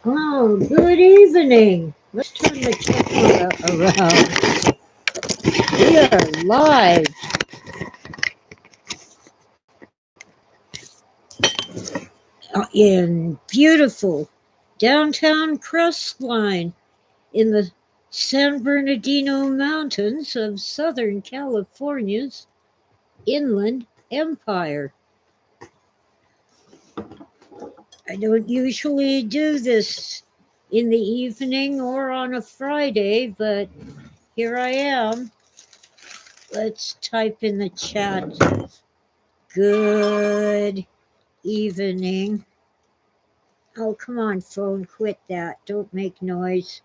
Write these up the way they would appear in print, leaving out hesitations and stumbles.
Oh, good evening. Let's turn the camera around. We are live in beautiful downtown Crestline in the San Bernardino Mountains of Southern California's Inland Empire. I don't usually do this in the evening or on a Friday, but here I am. Let's type in the chat. Good evening. Oh, come on, phone, quit that. Don't make noise.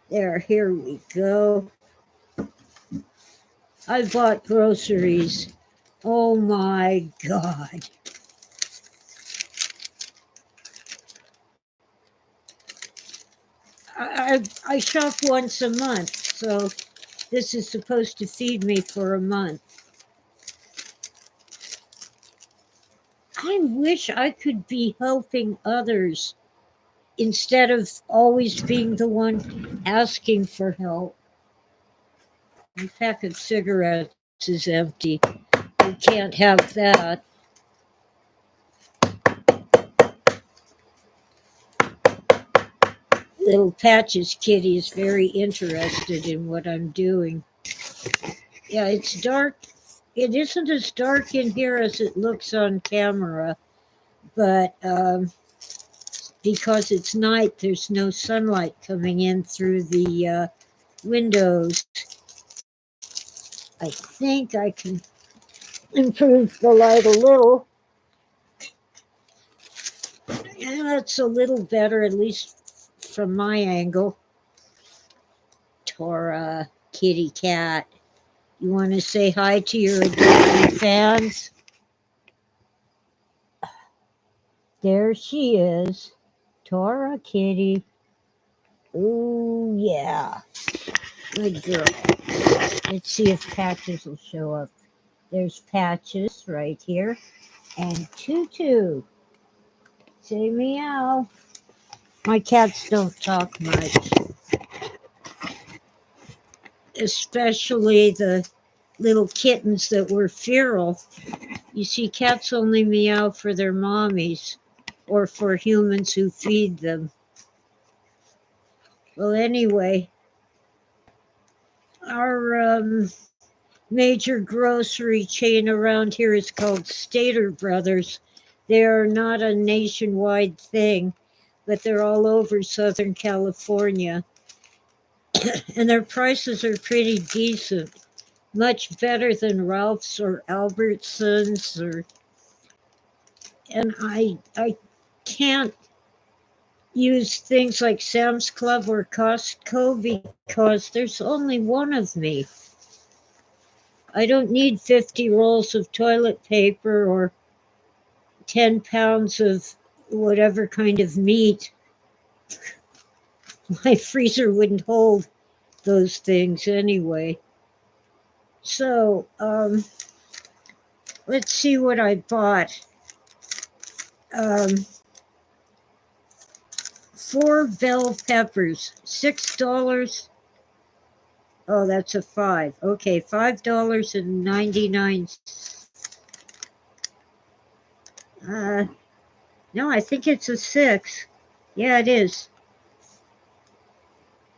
There, here we go. I bought groceries. Oh my God. I shop once a month, so this is supposed to feed me for a month. I wish I could be helping others instead of always being the one asking for help. My pack of cigarettes is empty. You can't have that. Little Patches Kitty is very interested in what I'm doing. Yeah, it's dark. It isn't as dark in here as it looks on camera, but because it's night, there's no sunlight coming in through the windows. I think I can improve the light a little. Yeah, that's a little better, at least from my angle. Tora, kitty cat. You want to say hi to your adoring fans? There she is. Tora kitty. Ooh, yeah. Good girl. Let's see if Patches will show up. There's Patches right here. And Tutu. Say meow. My cats don't talk much, especially the little kittens that were feral. You see, cats only meow for their mommies or for humans who feed them. Well, anyway, our major grocery chain around here is called Stater Brothers. They are not a nationwide thing, but they're all over Southern California. And their prices are pretty decent, much better than Ralph's or Albertsons and I can't use things like Sam's Club or Costco because there's only one of me. I don't need 50 rolls of toilet paper or 10 pounds of whatever kind of meat. My freezer wouldn't hold those things anyway. So, let's see what I bought. Um, 4 bell peppers, $6. Oh, that's a 5. Okay, $5.99. Uh, no, I think it's a 6. Yeah, it is.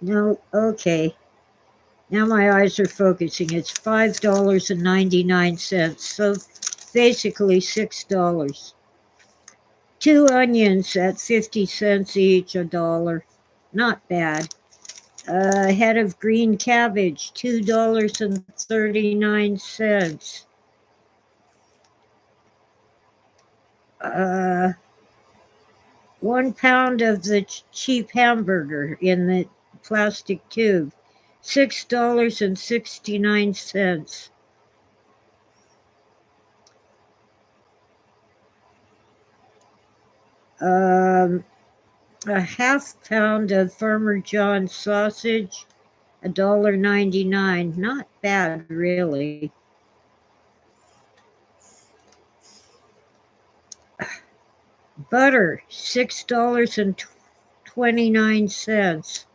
No, okay. Now my eyes are focusing. It's $5.99. So basically $6. 2 onions at 50 cents each, $1. Not bad. A head of green cabbage, $2.39. Uh, 1 pound of the cheap hamburger in the plastic tube, $6.69. Um, a half pound of Farmer John's sausage, $1.99. Not bad, really. Butter, $6.29.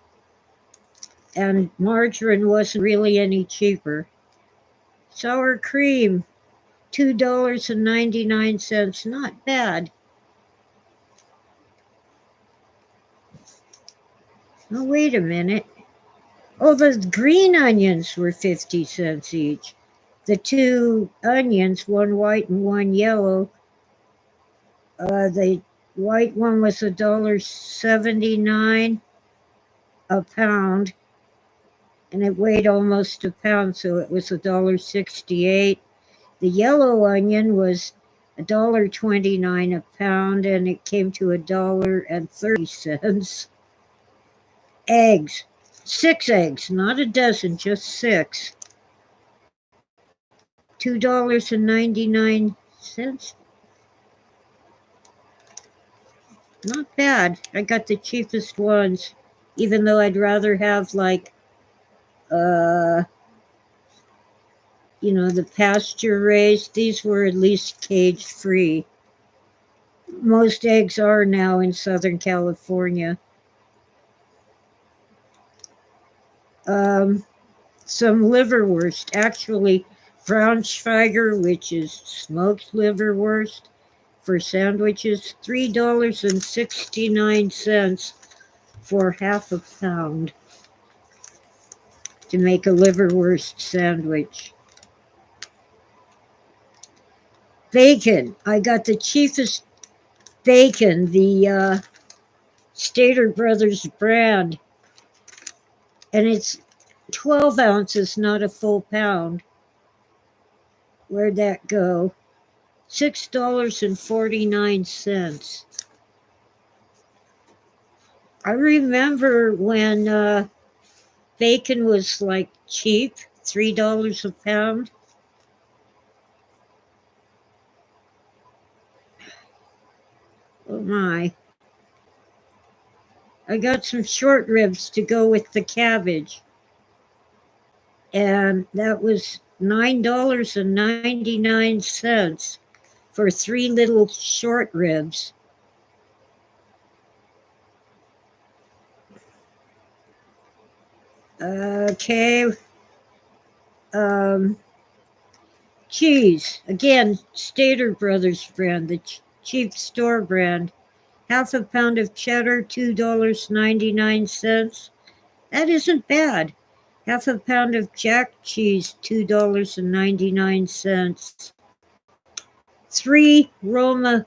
And margarine wasn't really any cheaper. Sour cream, $2.99. Not bad. Oh, wait a minute. Oh, the green onions were 50 cents each. The two onions, one white and one yellow, the white one was $1.79 a pound, and it weighed almost a pound, so it was $1.68. The yellow onion was $1.29 a pound, and it came to $1.30. Eggs, 6 eggs, not a dozen, just six. $2.99. Not bad. I got the cheapest ones, even though I'd rather have like uh the pasture raised. These were at least cage free. Most eggs are now in Southern California. Um, some liverwurst, actually Braunschweiger, which is smoked liverwurst for sandwiches, $3.69 for half a pound to make a liverwurst sandwich. Bacon. I got the cheapest bacon, the Stater Brothers brand, and it's 12 ounces, not a full pound. Where'd that go? $6.49. I remember when bacon was like cheap, $3 a pound. Oh my. I got some short ribs to go with the cabbage, and that was $9.99 for three little short ribs. Okay. Um, Cheese. Again, Stater Brothers brand, the cheap store brand. Half a pound of cheddar, $2.99. That isn't bad. Half a pound of jack cheese, $2.99. Three Roma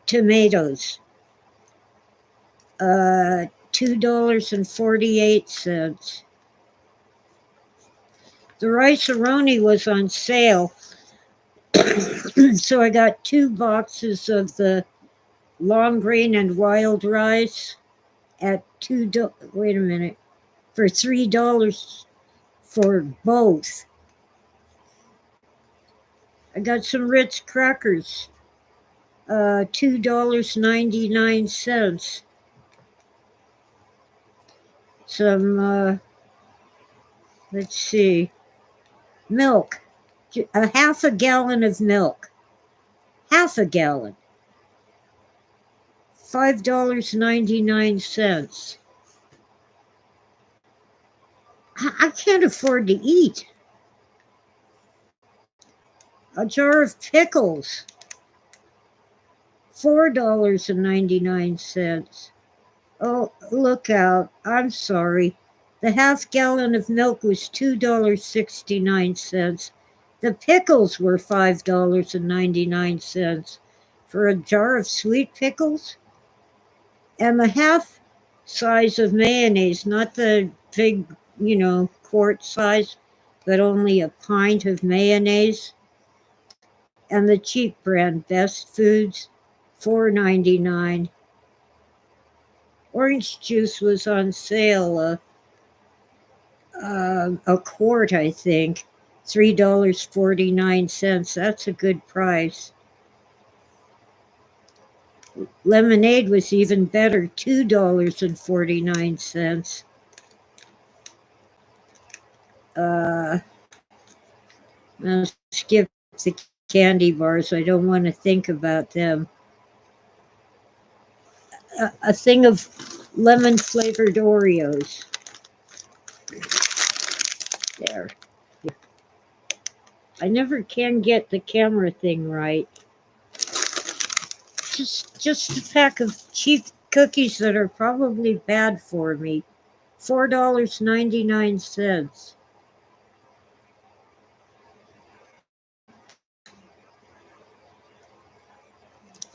tomatoes, $2.48. The rice-a-roni was on sale, so I got two boxes of the long grain and wild rice at wait a minute, for $3 for both. I got some Ritz crackers, $2.99. Some let's see, milk, a half a gallon of milk, half a gallon, $5.99. I can't afford to eat. A jar of pickles, $4.99. Oh, look out. I'm sorry. The half gallon of milk was $2.69. The pickles were $5.99 for a jar of sweet pickles. And the half size of mayonnaise, not the big, quart size, but only a pint of mayonnaise. And the cheap brand, Best Foods, $4.99. Orange juice was on sale, a quart, I think, $3.49. That's a good price. Lemonade was even better, $2.49. I'll skip the candy bars. I don't want to think about them. a thing of lemon flavored Oreos. There. I never can get the camera thing right. Just a pack of cheap cookies that are probably bad for me. $4.99.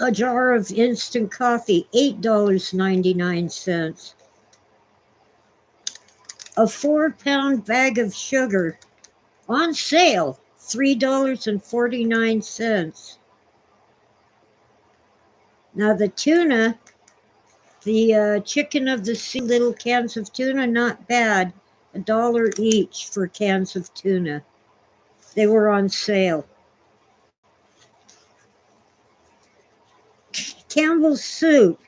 A jar of instant coffee, $8.99. A 4-pound bag of sugar on sale, $3.49. Now the tuna, the chicken of the sea, little cans of tuna, not bad. $1 each for cans of tuna. They were on sale. Campbell's soup.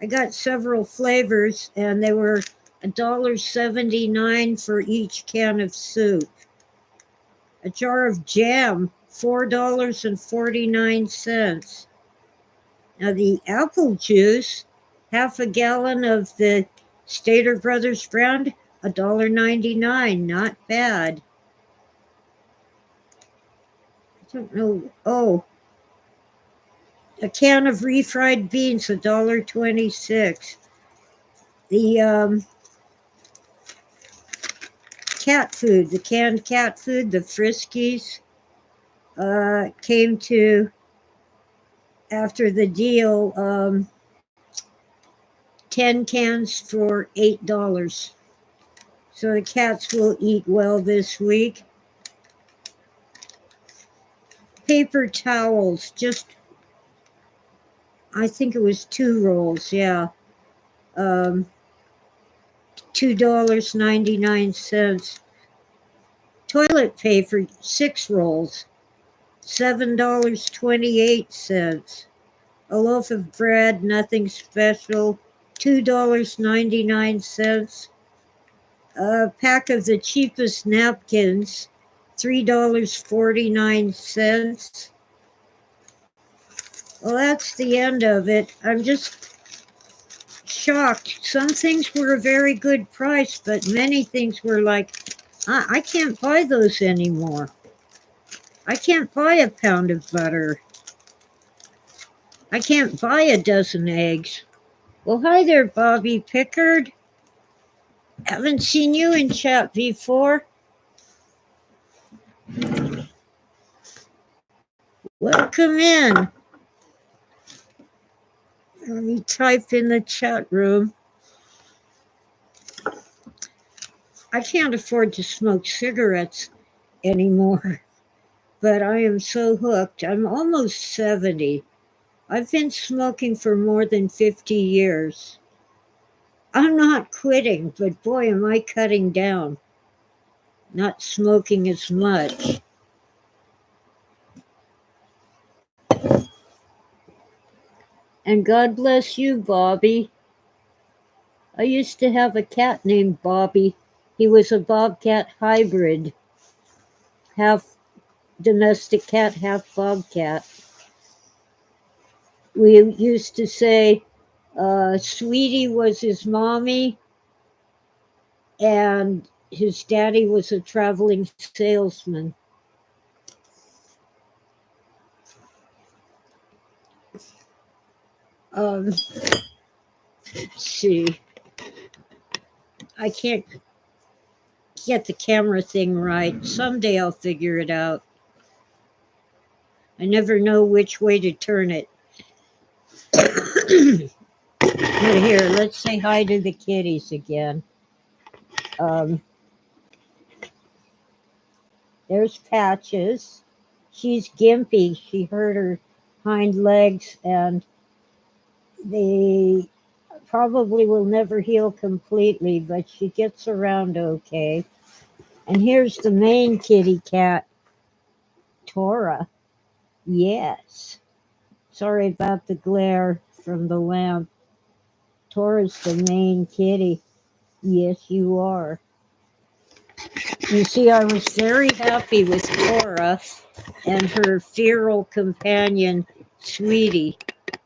I got several flavors, and they were $1.79 for each can of soup. A jar of jam, $4.49. Now the apple juice, half a gallon of the Stater Brothers brand, $1.99. Not bad. I don't know. Oh, a can of refried beans, $1.26. The cat food, the canned cat food, the Friskies, came to, after the deal, 10 cans for $8. So the cats will eat well this week. Paper towels, just, I think it was 2 rolls, yeah. $2.99. Toilet paper, 6 rolls, $7.28. A loaf of bread, nothing special, $2.99. A pack of the cheapest napkins, $3.49. Well, that's the end of it. I'm just shocked. Some things were a very good price, but many things were like, I can't buy those anymore. I can't buy a pound of butter. I can't buy a dozen eggs. Well, hi there, Bobby Pickard. Haven't seen you in chat before. Welcome in. Let me type in the chat room. I can't afford to smoke cigarettes anymore, but I am so hooked. I'm almost 70. I've been smoking for more than 50 years. I'm not quitting, but boy, am I cutting down. Not smoking as much. And God bless you, Bobby. I used to have a cat named Bobby. He was a bobcat hybrid, half domestic cat, half bobcat. We used to say Sweetie was his mommy, and his daddy was a traveling salesman. Let's see. I can't get the camera thing right. Someday I'll figure it out. I never know which way to turn it. But here, let's say hi to the kitties again. There's Patches. She's gimpy. She hurt her hind legs, and they probably will never heal completely, but she gets around okay. And here's the main kitty cat, Tora. Yes. Sorry about the glare from the lamp. Tora's the main kitty. Yes, you are. You see, I was very happy with Tora and her feral companion, Sweetie.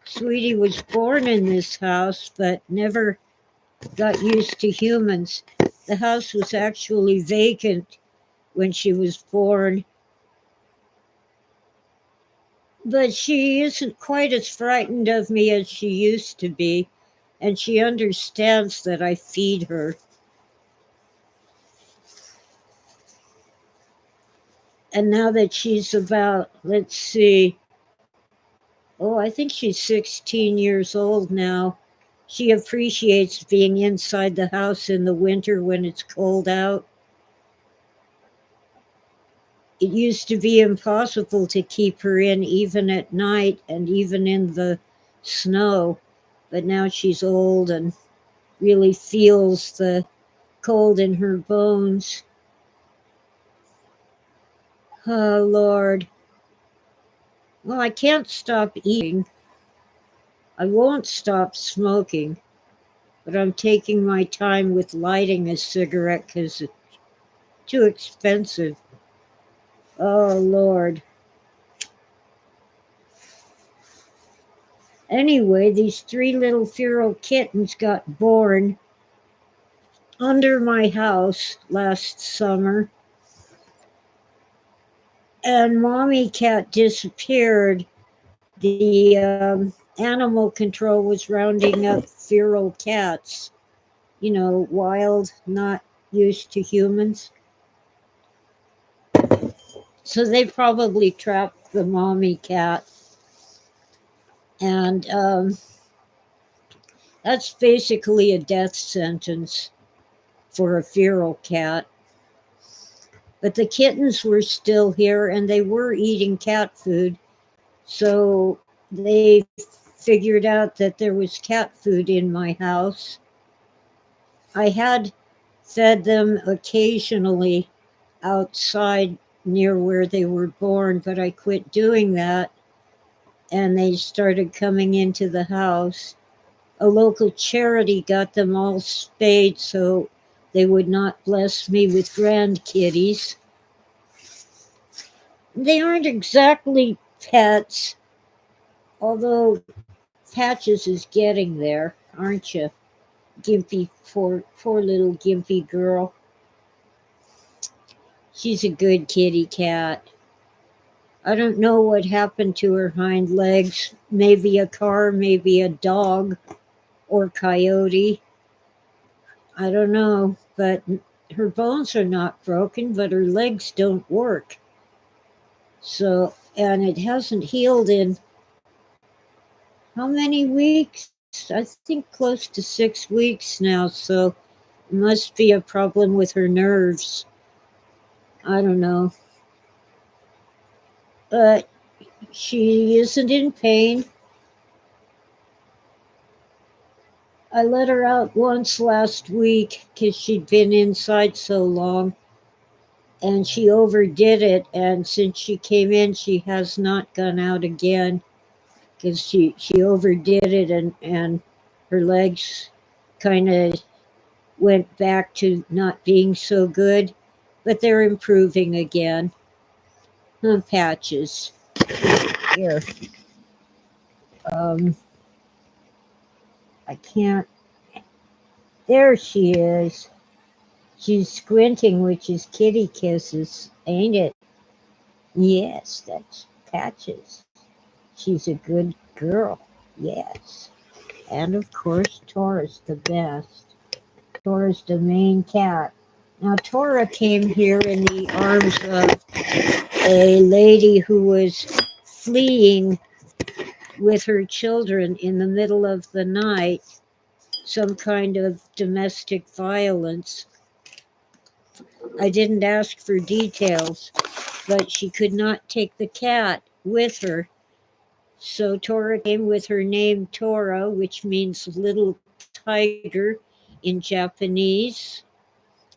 Sweetie was born in this house, but never got used to humans. The house was actually vacant when she was born, but she isn't quite as frightened of me as she used to be, and she understands that I feed her. And now that she's about, let's see, oh, I think she's 16 years old now, she appreciates being inside the house in the winter when it's cold out. It used to be impossible to keep her in even at night and even in the snow, but now she's old and really feels the cold in her bones. Oh, Lord. Well, I can't stop eating. I won't stop smoking, but I'm taking my time with lighting a cigarette because it's too expensive. Oh, Lord. Anyway, these three little feral kittens got born under my house last summer, and mommy cat disappeared. The animal control was rounding up feral cats, wild, not used to humans. So they probably trapped the mommy cat. And that's basically a death sentence for a feral cat. But the kittens were still here and they were eating cat food. So they figured out that there was cat food in my house. I had fed them occasionally outside near where they were born, but I quit doing that and they started coming into the house. A local charity got them all spayed so they would not bless me with grandkitties. They aren't exactly pets, although Patches is getting there, aren't you? Gimpy, poor little gimpy girl. She's a good kitty cat. I don't know what happened to her hind legs. Maybe a car, maybe a dog or coyote. I don't know, but her bones are not broken, but her legs don't work. So, and it hasn't healed in how many weeks? I think close to 6 weeks now. So, it must be a problem with her nerves. I don't know. But she isn't in pain. I let her out once last week because she'd been inside so long and she overdid it. And since she came in, she has not gone out again because she overdid it and her legs kind of went back to not being so good. But they're improving again. Patches. Here. Um, I can't. There she is. She's squinting, which is kitty kisses, ain't it? Yes, that's Patches. She's a good girl. Yes. And of course, Tora's the best. Tora's the main cat. Now, Tora came here in the arms of a lady who was fleeing with her children in the middle of the night, some kind of domestic violence. I didn't ask for details, but she could not take the cat with her. So Tora came with her name Tora, which means little tiger in Japanese.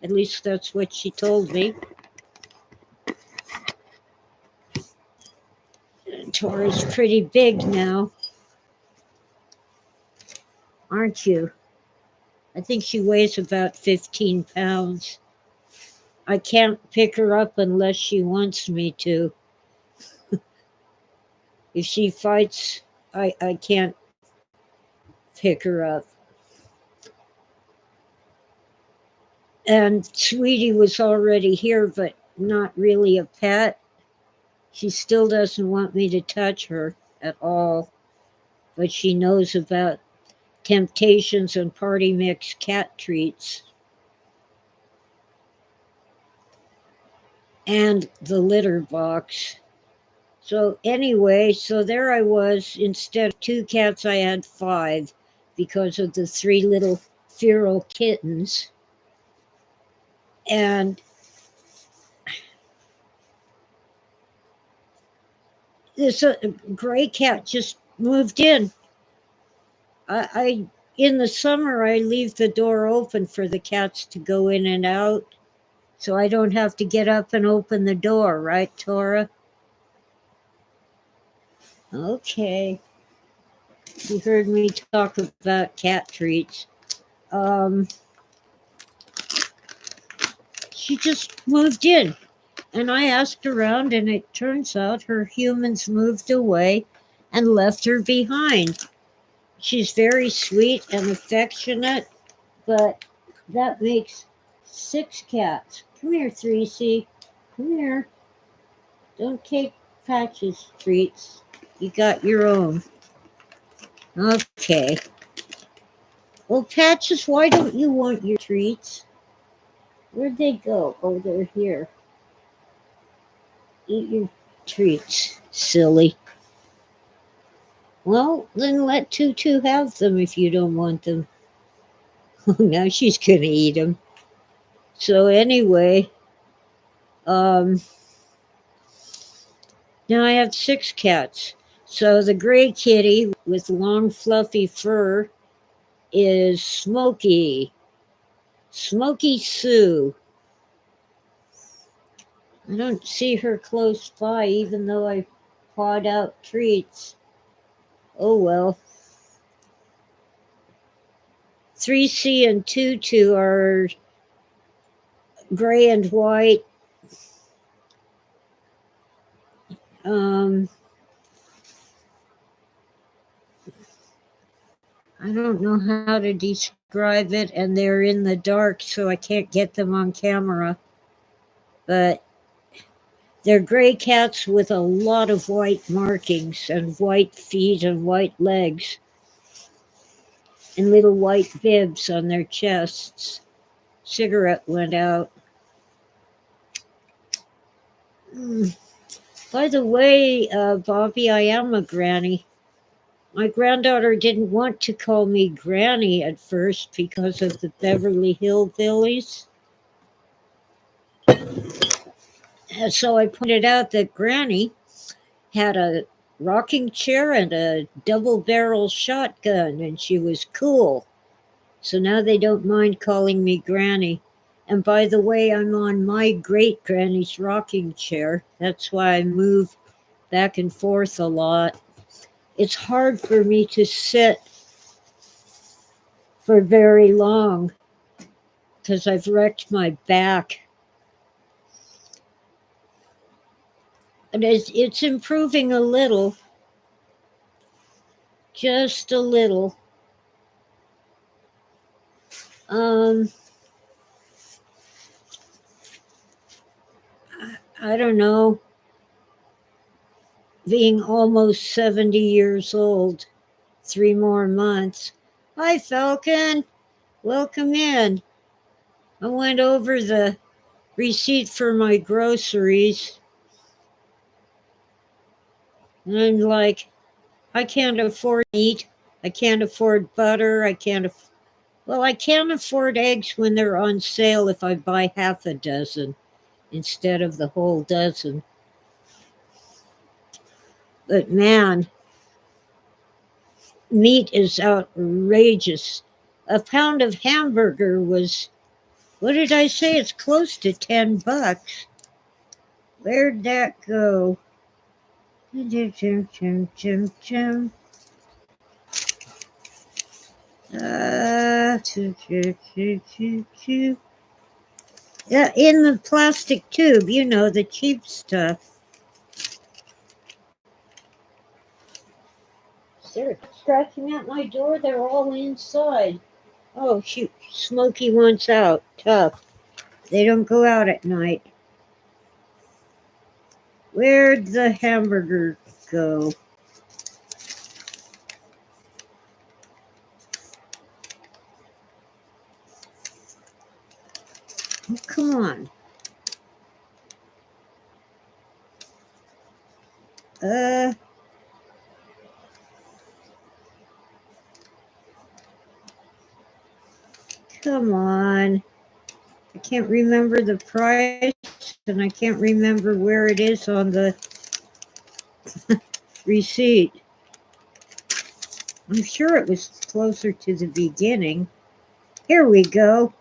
At least that's what she told me. Tora's pretty big now, aren't you? I think she weighs about 15 pounds. I can't pick her up unless she wants me to. If she fights, I can't pick her up. And Sweetie was already here, but not really a pet. She still doesn't want me to touch her at all, but she knows about Temptations and Party Mix cat treats. And the litter box. So anyway, so there I was. Instead of 2 cats, I had 5 because of the 3 little feral kittens. And this gray cat just moved in. I in the summer I leave the door open for the cats to go in and out, so I don't have to get up and open the door, right, Tora? Okay. You heard me talk about cat treats. Um, she just moved in, and I asked around, and it turns out her humans moved away and left her behind. She's very sweet and affectionate, but that makes 6 cats. Come here, 3C. Come here. Don't take Patch's treats. You got your own. Okay. Well, Patches, why don't you want your treats? Where'd they go? Oh, they're here. Eat your treats, silly. Well, then let Tutu have them if you don't want them. Now she's gonna eat them. So anyway, um, now I have 6 cats. So the gray kitty with long fluffy fur is Smokey. Smokey Sue. I don't see her close by, even though I pawed out treats. Oh well. 3C and Tutu are gray and white. Um, I don't know how to describe it, and they're in the dark, so I can't get them on camera. But they're gray cats with a lot of white markings and white feet and white legs and little white bibs on their chests. Cigarette went out. By the way, Bobby, I am a granny. My granddaughter didn't want to call me Granny at first because of the Beverly Hillbillies. So I pointed out that Granny had a rocking chair and a double barrel shotgun, and she was cool. So now they don't mind calling me Granny. And by the way, I'm on my great granny's rocking chair. That's why I move back and forth a lot. It's hard for me to sit for very long because I've wrecked my back. And it's improving a little, just a little. Um, I don't know, being almost 70 years old, 3 more months. Hi, Falcon. Welcome in. I went over the receipt for my groceries. And I'm like, I can't afford meat. I can't afford butter. I can't well, I can't afford eggs when they're on sale if I buy half a dozen instead of the whole dozen. But man, meat is outrageous. A pound of hamburger was, what did I say? It's close to $10. Where'd that go? Yeah, in the plastic tube, the cheap stuff. They're scratching at my door. They're all inside. Oh, shoot. Smokey wants out. Tough. They don't go out at night. Where'd the hamburger go? Oh, come on. Uh, come on. I can't remember the price and I can't remember where it is on the receipt. I'm sure it was closer to the beginning. Here we go.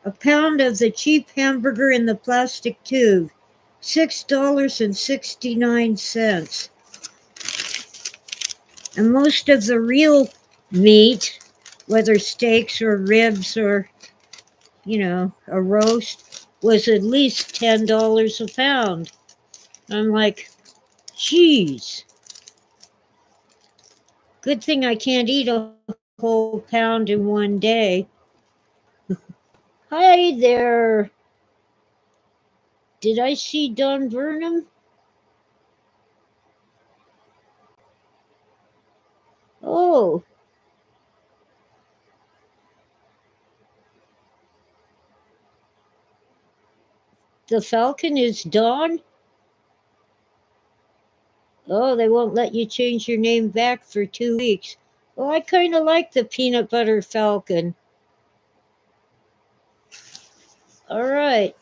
A pound of the cheap hamburger in the plastic tube. $6.69. And most of the real meat, whether steaks or ribs or, a roast, was at least $10 a pound. I'm like, geez. Good thing I can't eat a whole pound in one day. Hi there. Did I see Don Burnham? Oh, the Falcon is Don? Oh, they won't let you change your name back for 2 weeks. Well, I kind of like the Peanut Butter Falcon. All right.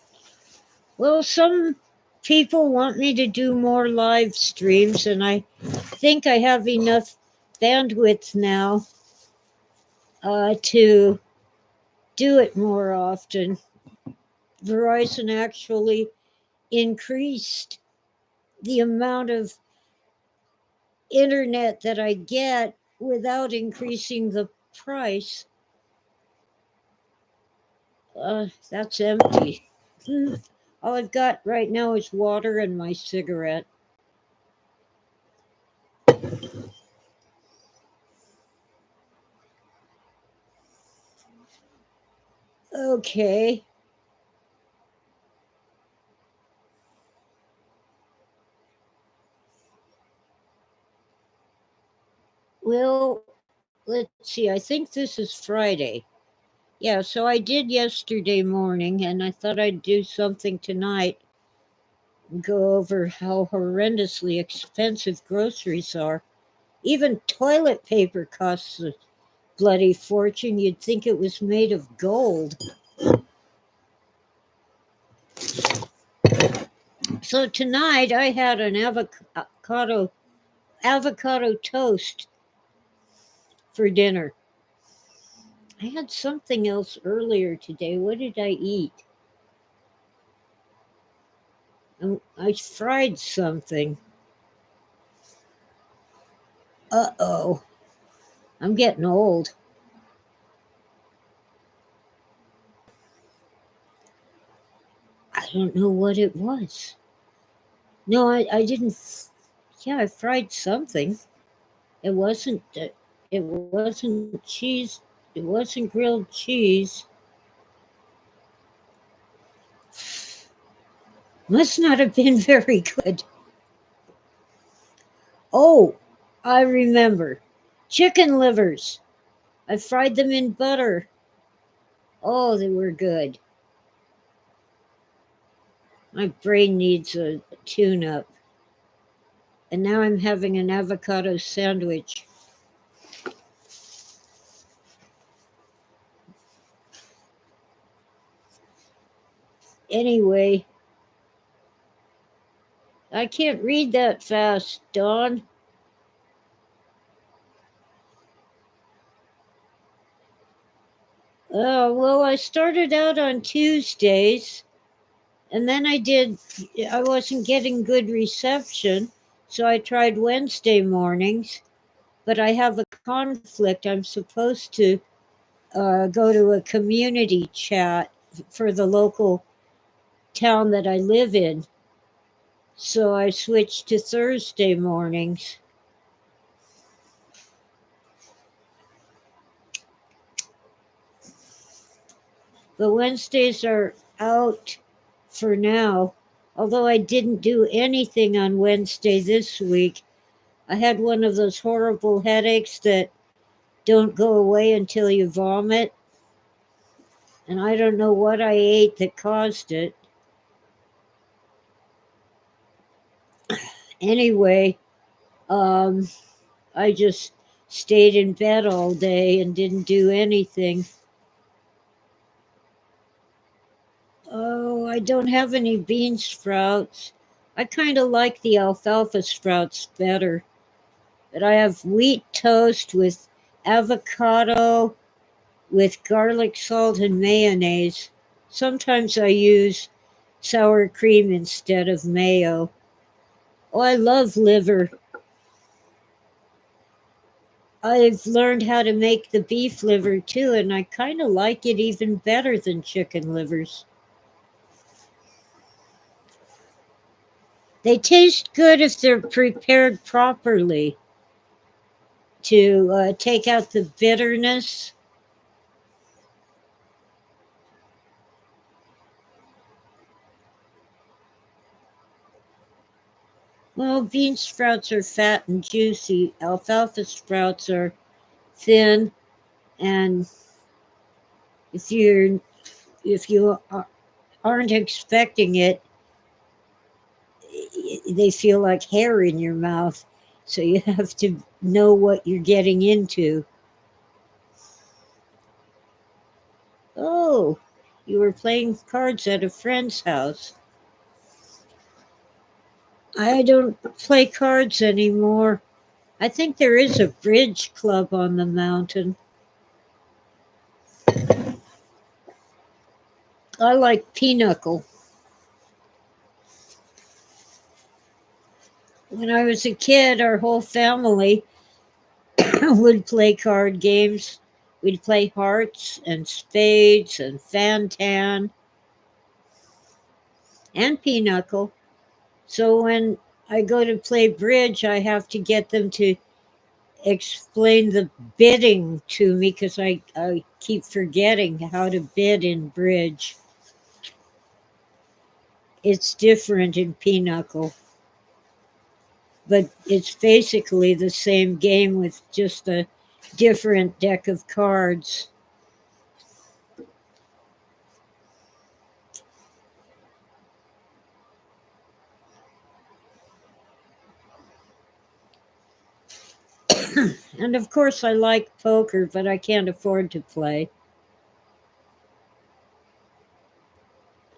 Well, some people want me to do more live streams, and I think I have enough bandwidth now to do it more often. Verizon actually increased the amount of internet that I get without increasing the price. That's empty. All I've got right now is water and my cigarette. Okay. Well, let's see. I think this is Friday. Yeah, so I did yesterday morning, and I thought I'd do something tonight, go over how horrendously expensive groceries are. Even toilet paper costs a bloody fortune. You'd think it was made of gold. So tonight I had an avocado toast for dinner. I had something else earlier today. What did I eat? I fried something. Uh-oh. I'm getting old. I don't know what it was. No, I didn't. Yeah, I fried something. It wasn't. It wasn't cheese. It wasn't grilled cheese. Must not have been very good. Oh, I remember. Chicken livers. I fried them in butter. Oh, they were good. My brain needs a tune up. And now I'm having an avocado sandwich. Anyway, I can't read that fast, Dawn. Well, I started out on Tuesdays, and then I wasn't getting good reception, so I tried Wednesday mornings, but I have a conflict. I'm supposed to go to a community chat for the local town that I live in. So I switched to Thursday mornings. But Wednesdays are out for now. Although I didn't do anything on Wednesday this week, I had one of those horrible headaches that don't go away until you vomit. And I don't know what I ate that caused it. Anyway, um, I just stayed in bed all day and didn't do anything. Oh, I don't have any bean sprouts. I kind of like the alfalfa sprouts better. But I have wheat toast with avocado, with garlic salt and mayonnaise. Sometimes I use sour cream instead of mayo. Oh, I love liver. I've learned how to make the beef liver too, and I kind of like it even better than chicken livers. They taste good if they're prepared properly to take out the bitterness. Well, bean sprouts are fat and juicy. Alfalfa sprouts are thin, and if you're if you aren't expecting it, they feel like hair in your mouth. So you have to know what you're getting into. Oh, you were playing cards at a friend's house. I don't play cards anymore. I think there is a bridge club on the mountain. I like pinochle. When I was a kid, our whole family would play card games. We'd play hearts and spades and fantan and pinochle. So when I go to play bridge, I have to get them to explain the bidding to me because I keep forgetting how to bid in bridge. It's different in pinochle, but it's basically the same game with just a different deck of cards. And of course, I like poker, but I can't afford to play.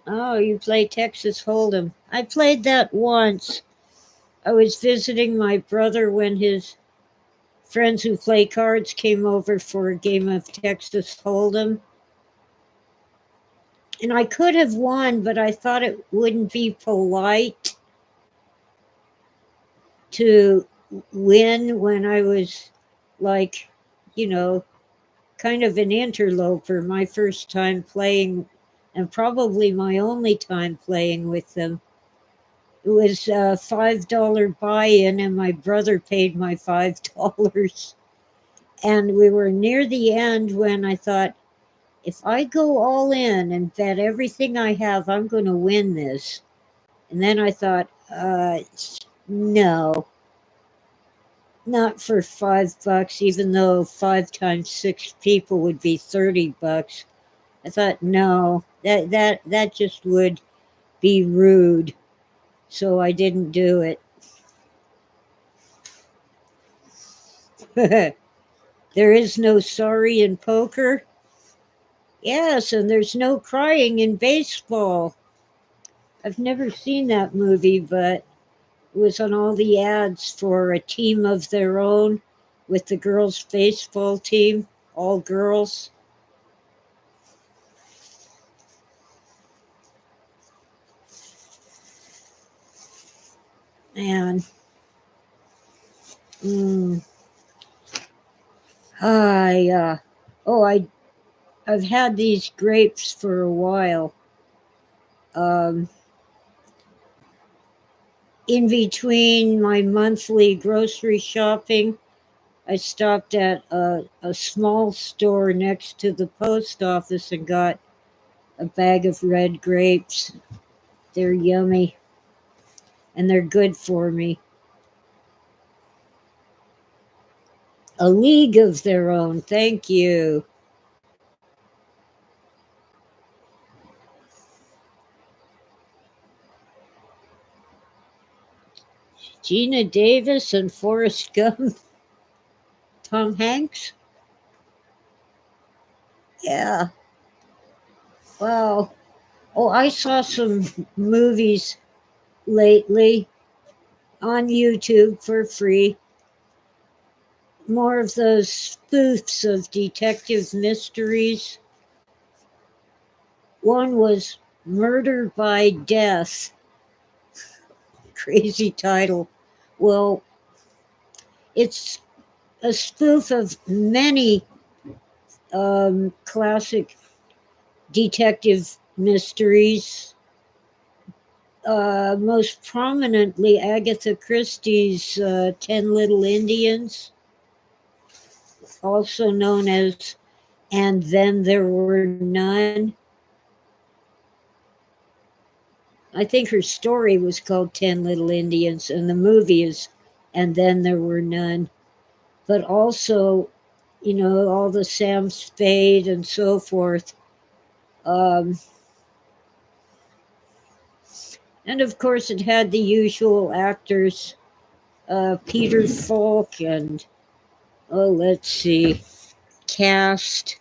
Oh, you play Texas Hold'em. I played that once. I was visiting my brother when his friends who play cards came over for a game of Texas Hold'em. And I could have won, but I thought it wouldn't be polite to win when I was like, you know, kind of an interloper, my first time playing, and probably my only time playing with them. It was a $5 buy in, and my brother paid my $5. And we were near the end when I thought, if I go all in and bet everything I have, I'm going to win this. And then I thought, no, not for $5, even though 5 times 6 people would be $30. I thought, no, that just would be rude. So I didn't do it. There is no sorry in poker. Yes, and there's no crying in baseball. I've never seen that movie, but it was on all the ads for a team of their own with the girls' baseball team, all girls. And mm, I oh I've had these grapes for a while. Um, in between my monthly grocery shopping, I stopped at a small store next to the post office and got a bag of red grapes. They're yummy and they're good for me. A league of their own. Thank you. Gina Davis and Forrest Gump. Tom Hanks? Yeah. Wow. Oh, I saw some movies lately on YouTube for free. More of those spoofs of detective mysteries. One was Murder by Death. Crazy title. Well, it's a spoof of many classic detective mysteries. Most prominently, Agatha Christie's 10 Little Indians, also known as And Then There Were None. I think her story was called 10 Little Indians, and the movie is And Then There Were None. But also, all the Sam Spade and so forth. Um, and of course, it had the usual actors, Peter Falk and, oh, let's see, Cast,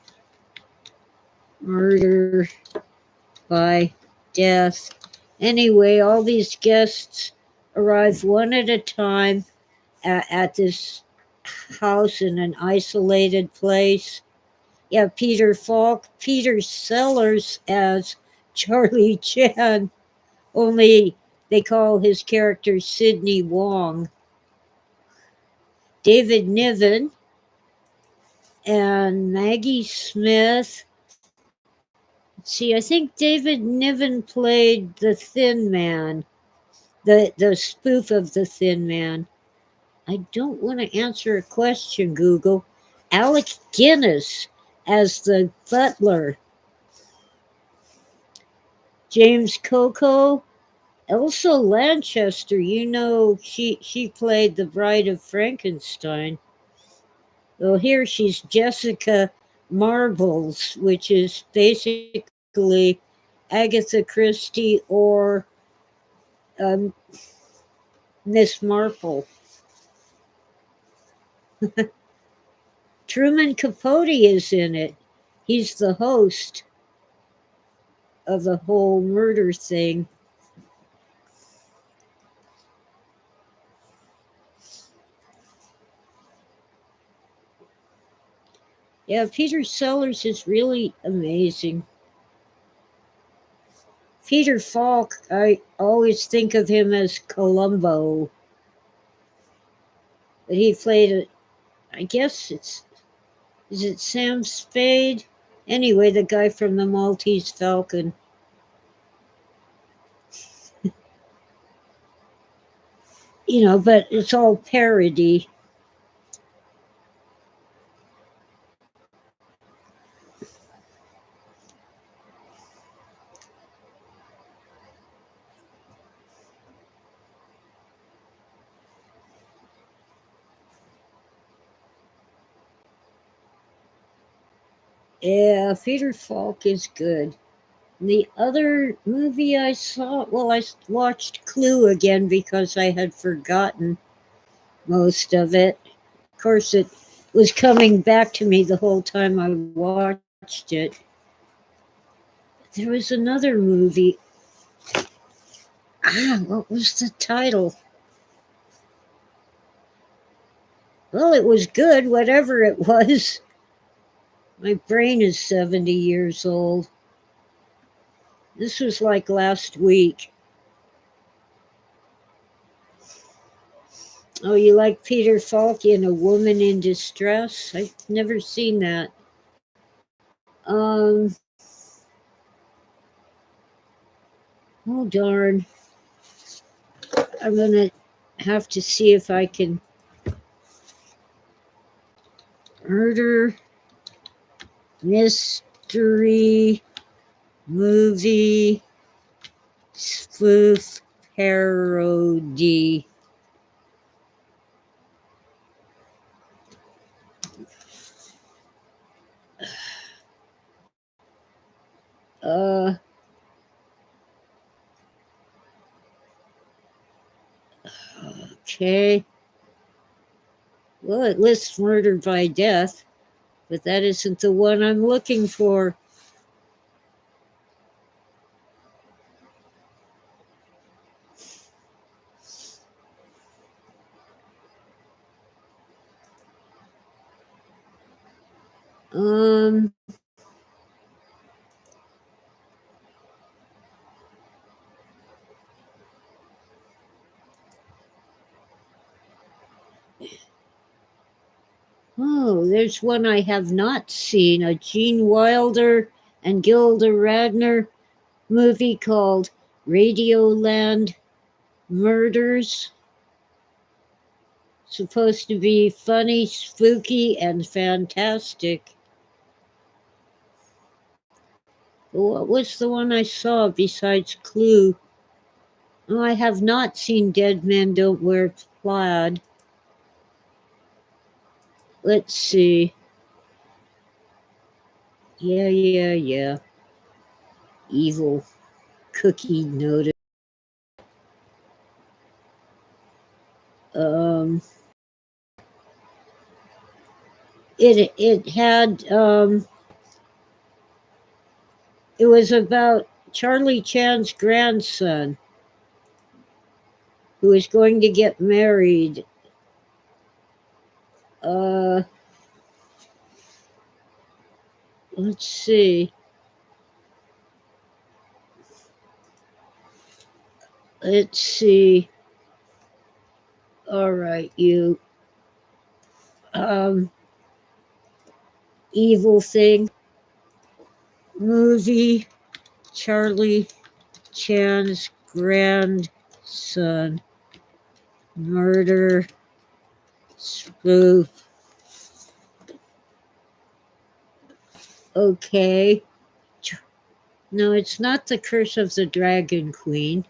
Murder by Death. Anyway, all these guests arrive one at a time at this house in an isolated place. Yeah, Peter Falk, Peter Sellers as Charlie Chan, only they call his character Sidney Wong. David Niven and Maggie Smith. See, I think David Niven played the Thin Man, the spoof of the Thin Man. I don't want to answer a question, Google. Alec Guinness as the butler. James Coco. Elsa Lanchester, she played the Bride of Frankenstein. Well, here she's Jessica Marbles, which is basically Agatha Christie or um, Miss Marple. Truman Capote is in it. He's the host of the whole murder thing. Yeah, Peter Sellers is really amazing. Peter Falk, I always think of him as Columbo. But he played it, I guess is it Sam Spade? Anyway, the guy from the Maltese Falcon. But it's all parody. Yeah, Peter Falk is good. The other movie I saw, well, I watched Clue again because I had forgotten most of it. Of course, it was coming back to me the whole time I watched it. There was another movie. What was the title? Well, it was good, whatever it was. My brain is 70 years old. This was like last week. Oh, you like Peter Falk in A Woman in Distress? I've never seen that. Um, oh, darn. I'm going to have to see if I can. Murder, mystery, movie, spoof, parody. Uh, okay. Well, it lists murder by death, but that isn't the one I'm looking for. Um, oh, there's one I have not seen, a Gene Wilder and Gilda Radner movie called Radioland Murders. Supposed to be funny, spooky, and fantastic. What was the one I saw besides Clue? Oh, I have not seen Dead Men Don't Wear Plaid. Let's see. Yeah. Evil cookie notice. Um, it had it was about Charlie Chan's grandson who is going to get married. Uh, let's see. Let's see. All right, you um, evil thing movie. Charlie Chan's grandson murder spoof. Okay. No, it's not the Curse of the Dragon Queen.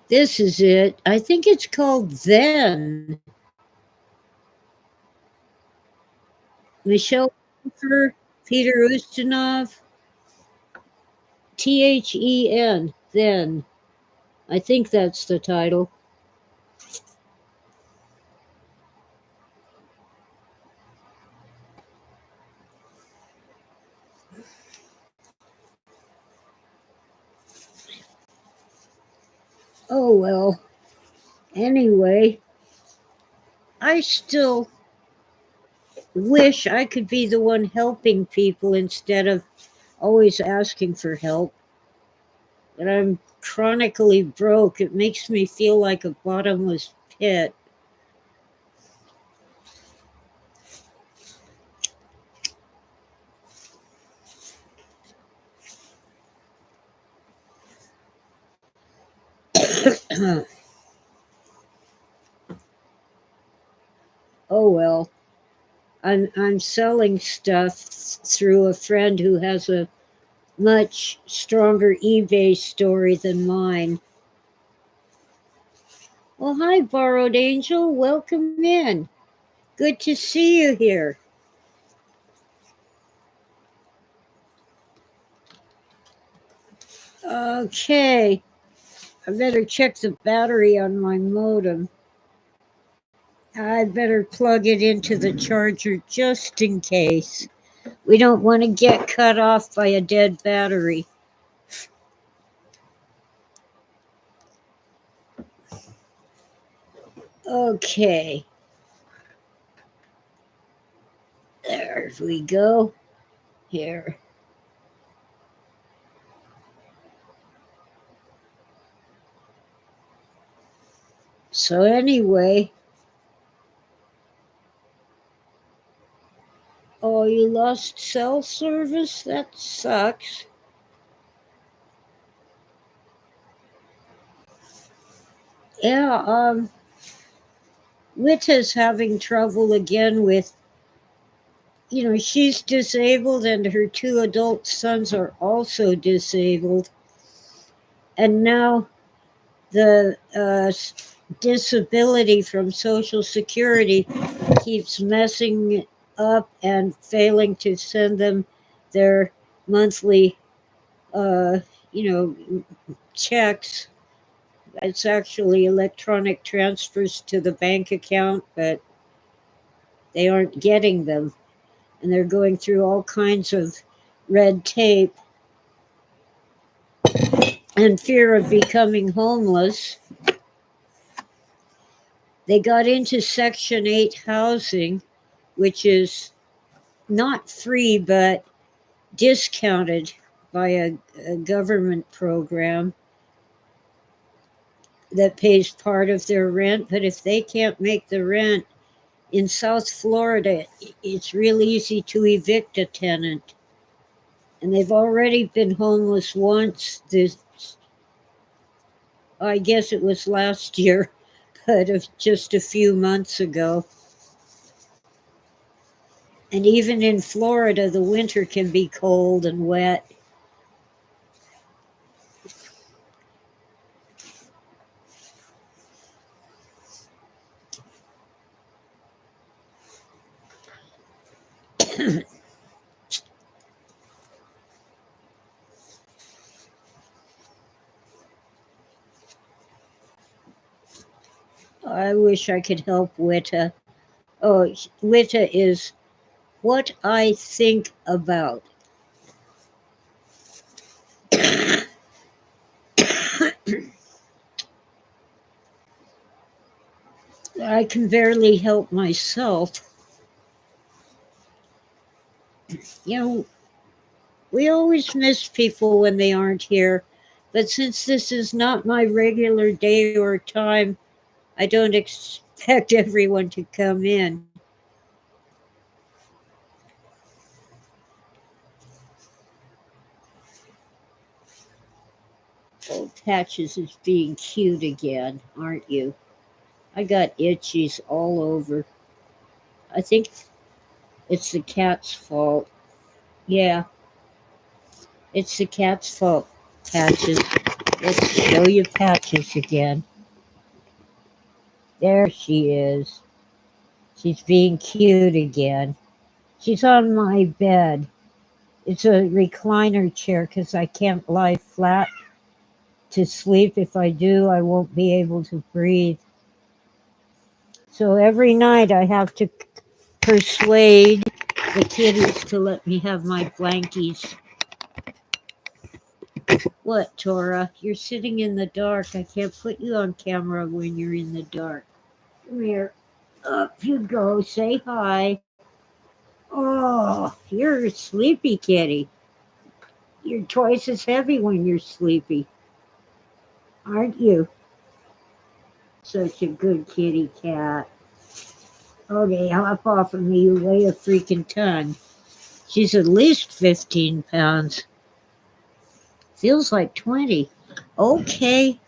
This is it. I think it's called Then. Michelle Pfeiffer, Peter Ustinov, Then. Then. I think that's the title. Oh well. Anyway, I still wish I could be the one helping people instead of always asking for help. But I'm chronically broke. It makes me feel like a bottomless pit. Oh well. I'm selling stuff through a friend who has a much stronger eBay story than mine. Well, hi, Borrowed Angel. Welcome in. Good to see you here. Okay, I better check the battery on my modem. I better plug it into the charger just in case. We don't want to get cut off by a dead battery. Okay, there we go. Here. So, anyway, oh, you lost cell service? That sucks. Yeah, Wita's having trouble again with, she's disabled and her two adult sons are also disabled. And now the disability from Social Security keeps messing up and failing to send them their monthly, uh, you know, checks. It's actually electronic transfers to the bank account, but they aren't getting them. And they're going through all kinds of red tape and fear of becoming homeless. They got into Section 8 housing, which is not free but discounted by a government program that pays part of their rent. But if they can't make the rent in South Florida, it's real easy to evict a tenant. And they've already been homeless once. I guess it was last year, but of just a few months ago. And even in Florida, the winter can be cold and wet. I wish I could help Wita. Oh, Wita is what I think about. I can barely help myself. You know, we always miss people when they aren't here. But since this is not my regular day or time, I don't expect everyone to come in. Old Patches is being cute again, aren't you? I got itchies all over. I think it's the cat's fault. Yeah, it's the cat's fault, Patches. Let's show you Patches again. There she is. She's being cute again. She's on my bed. It's a recliner chair because I can't lie flat to sleep. If I do, I won't be able to breathe. So every night I have to persuade the kitties to let me have my blankies. What, Tora? You're sitting in the dark. I can't put you on camera when you're in the dark. Come here. Up you go. Say hi. Oh, you're a sleepy kitty. You're twice as heavy when you're sleepy, aren't you? Such a good kitty cat. Okay, hop off of me. You weigh a freaking ton. She's at least 15 pounds. Feels like 20. Okay.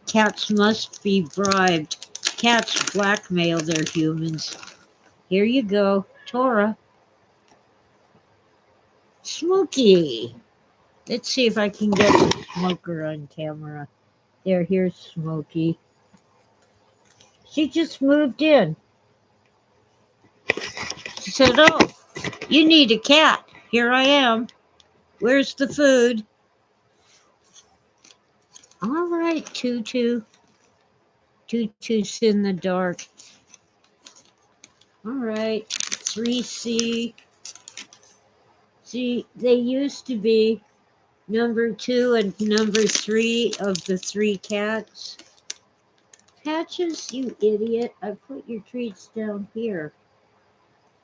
Cats must be bribed. Cats blackmail their humans. Here you go, Tora. Smokey. Let's see if I can get Smoker on camera. There, here's Smokey. She just moved in. She said, "Oh, you need a cat. Here I am. Where's the food?" All right, Tutu. Tutu's in the dark. All right, 3C. See, they used to be number 2 and number 3 of the 3 cats. Patches, you idiot. I put your treats down here.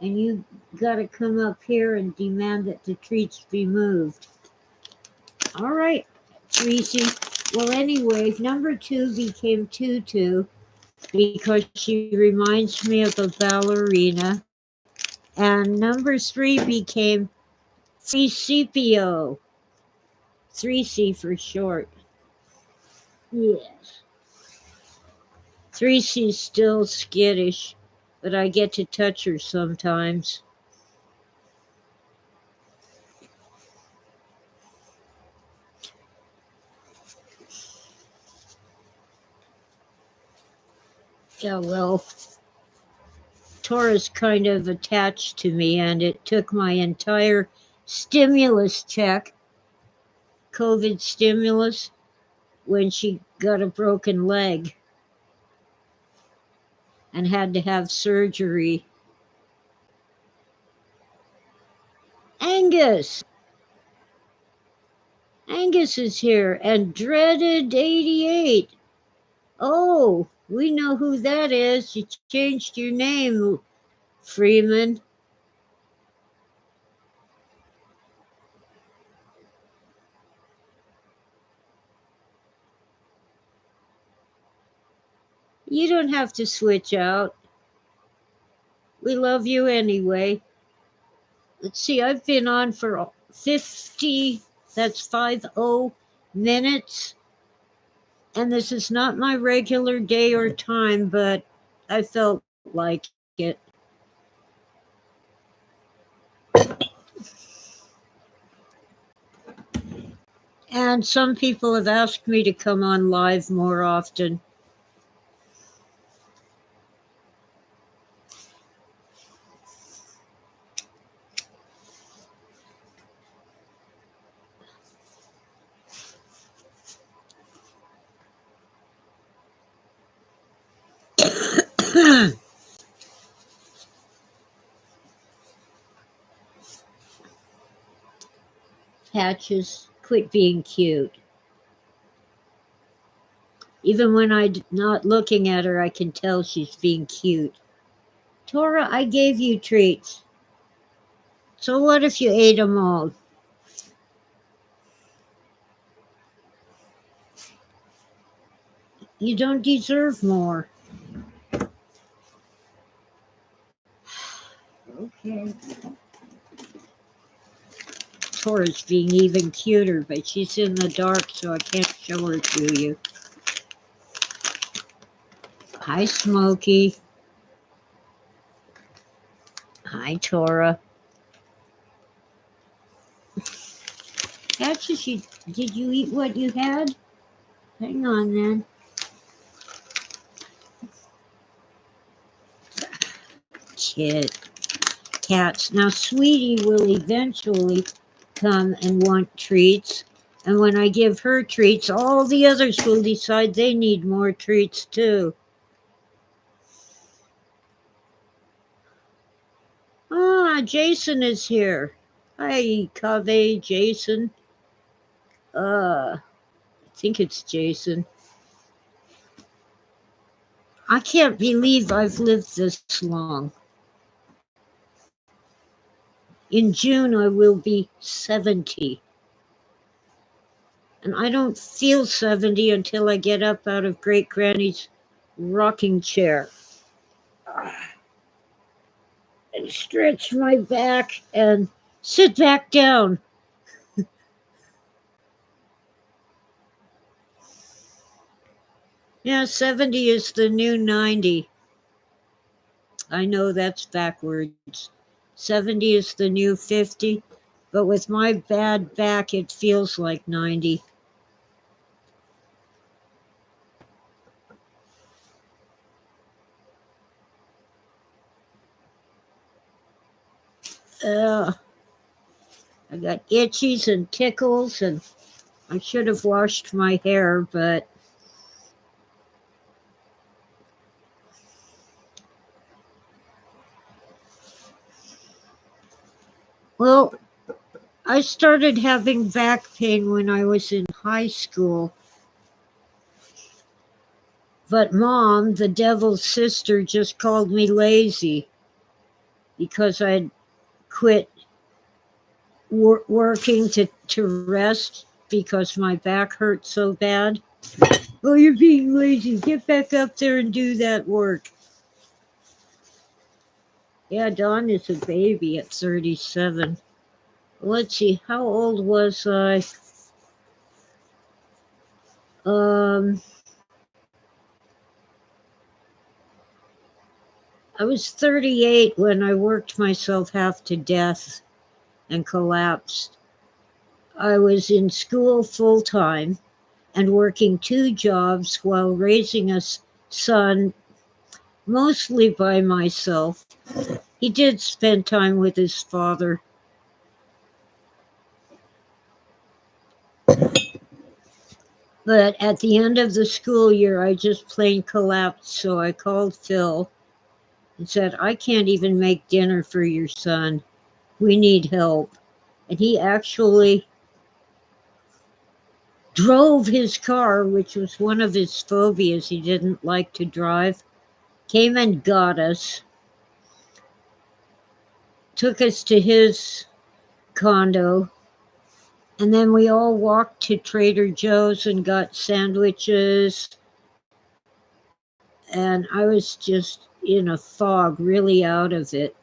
And you gotta come up here and demand that the treats be moved. All right, Reese. Well, anyway, number 2 became Tutu because she reminds me of a ballerina. And number 3 became 3CPO. 3C for short. Yes. 3C's still skittish, but I get to touch her sometimes. Yeah, well, Tora's kind of attached to me, and it took my entire stimulus check, COVID stimulus, when she got a broken leg and had to have surgery. Angus! Angus is here, and dreaded 88. Oh, we know who that is. You changed your name, Freeman. You don't have to switch out. We love you anyway. Let's see, I've been on for 50, that's 50 minutes. And this is not my regular day or time, but I felt like it. And some people have asked me to come on live more often. Patches, quit being cute. Even when I'm not looking at her, I can tell she's being cute. Tora, I gave you treats. So what if you ate them all? You don't deserve more. Okay. Tora's being even cuter, but she's in the dark, so I can't show her to you. Hi, Smokey. Hi, Tora. Actually, did you eat what you had? Hang on then. Kid. Cats. Now, Sweetie will eventually come and want treats. And when I give her treats, all the others will decide they need more treats too. Ah, Jason is here. Hi, Cave, Jason. I think it's Jason. I can't believe I've lived this long. In June, I will be 70. And I don't feel 70 until I get up out of Great Granny's rocking chair. And stretch my back and sit back down. Yeah, 70 is the new 90. I know that's backwards. 70 is the new 50, but with my bad back, it feels like 90. I got itchies and tickles, and I should have washed my hair, but well, I started having back pain when I was in high school. But Mom, the devil's sister, just called me lazy because I'd quit working to rest because my back hurt so bad. Oh, you're being lazy. Get back up there and do that work. Yeah, Dawn is a baby at 37. Let's see, how old was I? Um, I was 38 when I worked myself half to death and collapsed. I was in school full time and working two jobs while raising a son mostly by myself. He did spend time with his father. But at the end of the school year, I just plain collapsed. So I called Phil and said, I can't even make dinner for your son. We need help. And he actually drove his car, which was one of his phobias. He didn't like to drive, came and got us, took us to his condo, and then we all walked to Trader Joe's and got sandwiches. And I was just in a fog, really out of it.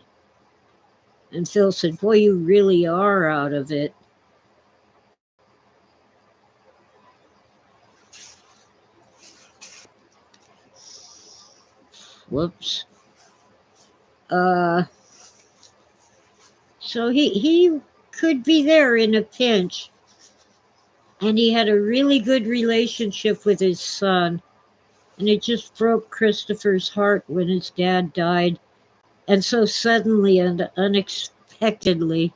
And Phil said, Boy, you really are out of it. Whoops. Uh, so he could be there in a pinch. And he had a really good relationship with his son. And it just broke Christopher's heart when his dad died. And so suddenly and unexpectedly.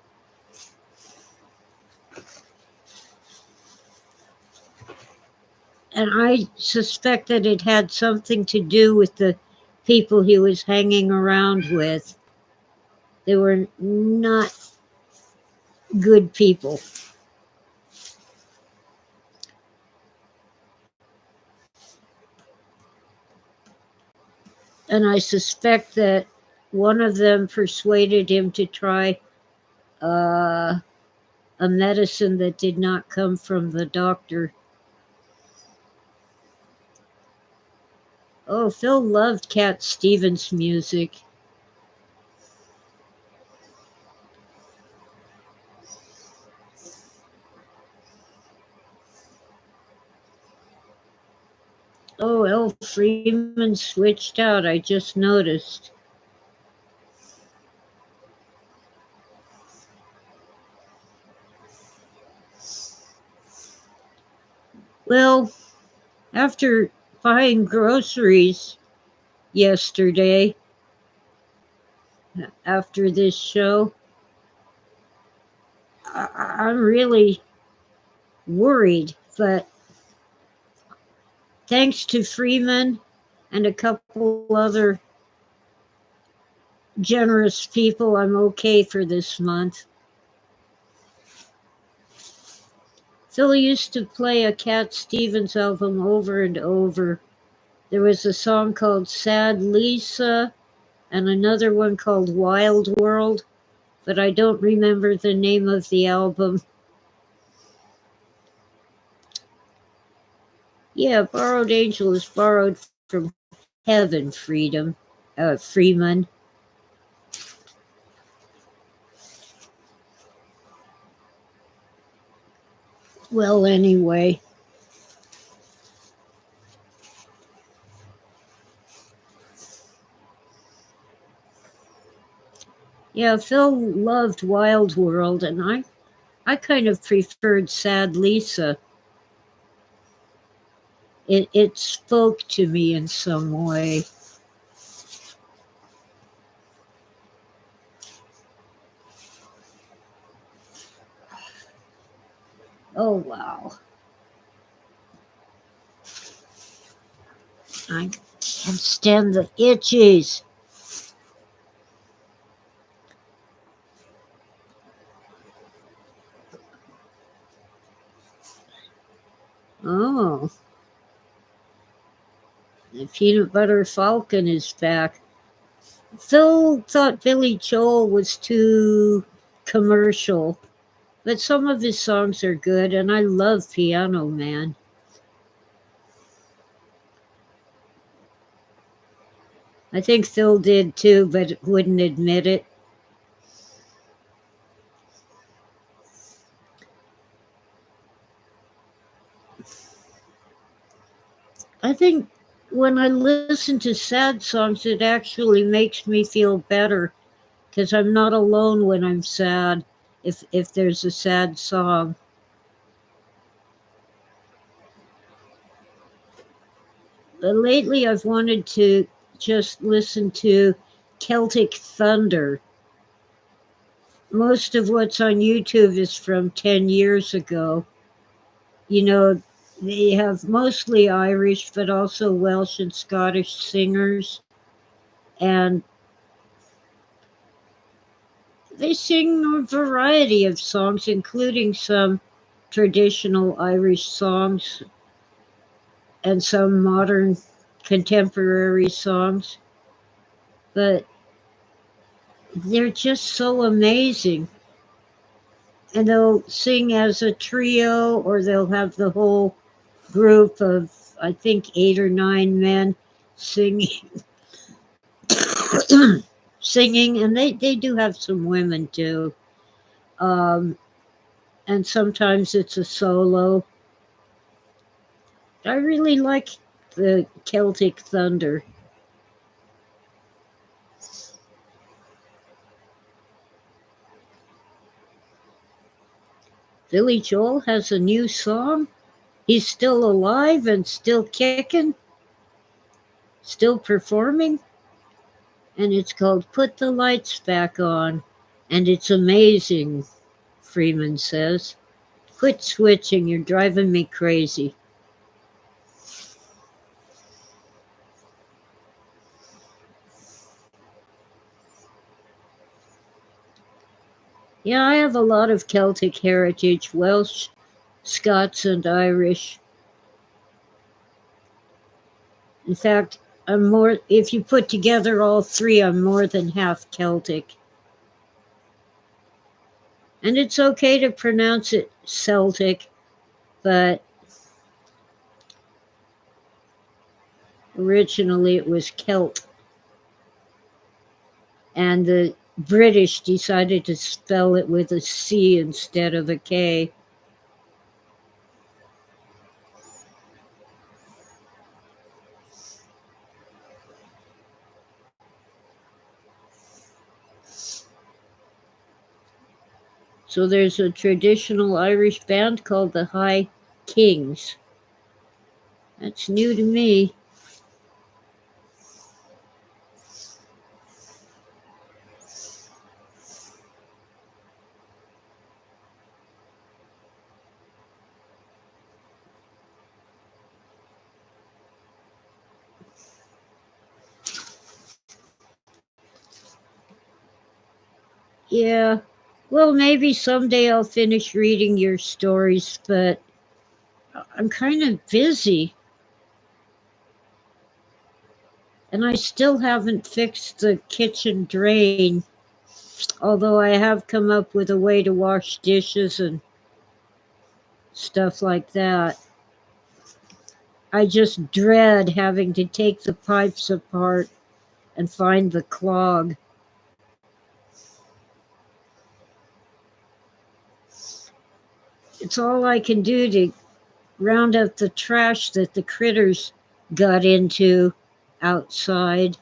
And I suspect that it had something to do with the people he was hanging around with. They were not good people. And I suspect that one of them persuaded him to try uh, a medicine that did not come from the doctor. Oh, Phil loved Cat Stevens' music. Oh, L. Freeman switched out. I just noticed. Well, after buying groceries yesterday, after this show, I'm really worried. But thanks to Freeman and a couple other generous people, I'm okay for this month. Phil used to play a Cat Stevens album over and over. There was a song called Sad Lisa and another one called Wild World, but I don't remember the name of the album. Yeah, Borrowed Angel is borrowed from Heaven, Freeman. Well, anyway. Yeah, Phil loved Wild World, and I kind of preferred Sad Lisa. It spoke to me in some way. Oh, wow. I can't stand the itches. Oh, the peanut butter falcon is back. Phil thought Billy Joel was too commercial, but some of his songs are good, and I love Piano Man. I think Phil did too, but wouldn't admit it. I think when I listen to sad songs, it actually makes me feel better because I'm not alone when I'm sad. If there's a sad song, lately I've wanted to just listen to Celtic Thunder. Most of what's on YouTube is from 10 years ago. You know, they have mostly Irish, but also Welsh and Scottish singers, and they sing a variety of songs, including some traditional Irish songs and some modern contemporary songs. But they're just so amazing. And they'll sing as a trio, or they'll have the whole group of, I think, 8 or 9 men singing. Singing, and they do have some women too. Um, and sometimes it's a solo. I really like the Celtic Thunder. Billy Joel has a new song. He's still alive and still kicking, still performing, and it's called Put the Lights Back On. And it's amazing, Freeman says. Quit switching, you're driving me crazy. Yeah, I have a lot of Celtic heritage, Welsh, Scots, and Irish. In fact, I'm more, if you put together all three, I'm more than half Celtic. And it's okay to pronounce it Celtic, but originally it was Celt. And the British decided to spell it with a C instead of a K. So there's a traditional Irish band called the High Kings. That's new to me. Yeah. Well, maybe someday I'll finish reading your stories, but I'm kind of busy. And I still haven't fixed the kitchen drain, although I have come up with a way to wash dishes and stuff like that. I just dread having to take the pipes apart and find the clog. It's all I can do to round up the trash that the critters got into outside.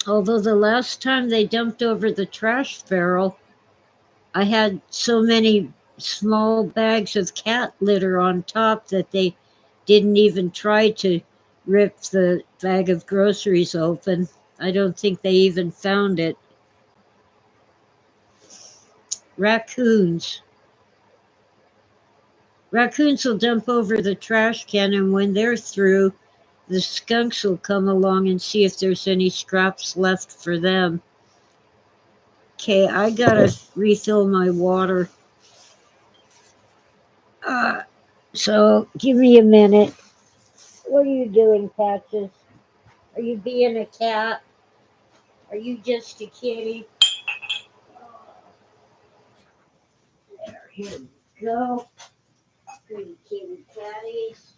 Although the last time they dumped over the trash barrel, I had so many small bags of cat litter on top that they didn't even try to rip the bag of groceries open. I don't think they even found it. Raccoons. Raccoons will dump over the trash can, and when they're through, the skunks will come along and see if there's any scraps left for them. Okay, I gotta refill my water. Uh, so give me a minute. What are you doing, Patches? Are you being a cat? Are you just a kitty? There you go. Pretty kitty catties.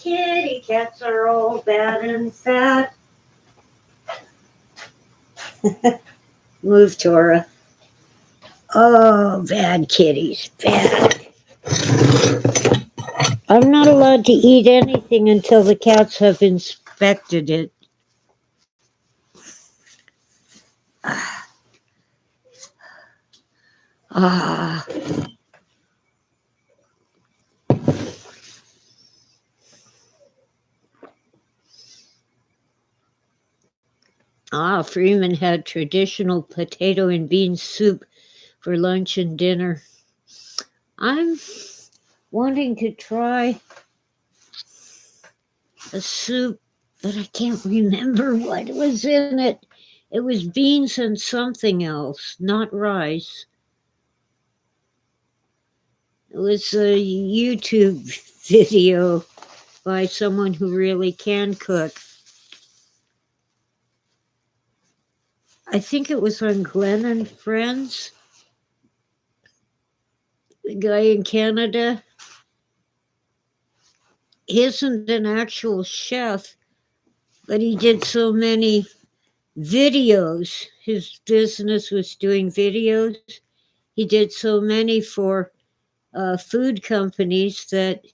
kitty cats are all bad and fat. Move, Tora. Oh, bad kitties, bad. I'm not allowed to eat anything until the cats have inspected it. Ah, Freeman had traditional potato and bean soup for lunch and dinner. I'm wanting to try a soup, but I can't remember what was in it. It was beans and something else, not rice. It was a YouTube video by someone who really can cook. I think it was on Glenn and Friends, the guy in Canada. He isn't an actual chef, but he did so many videos. His business was doing videos. He did so many for food companies that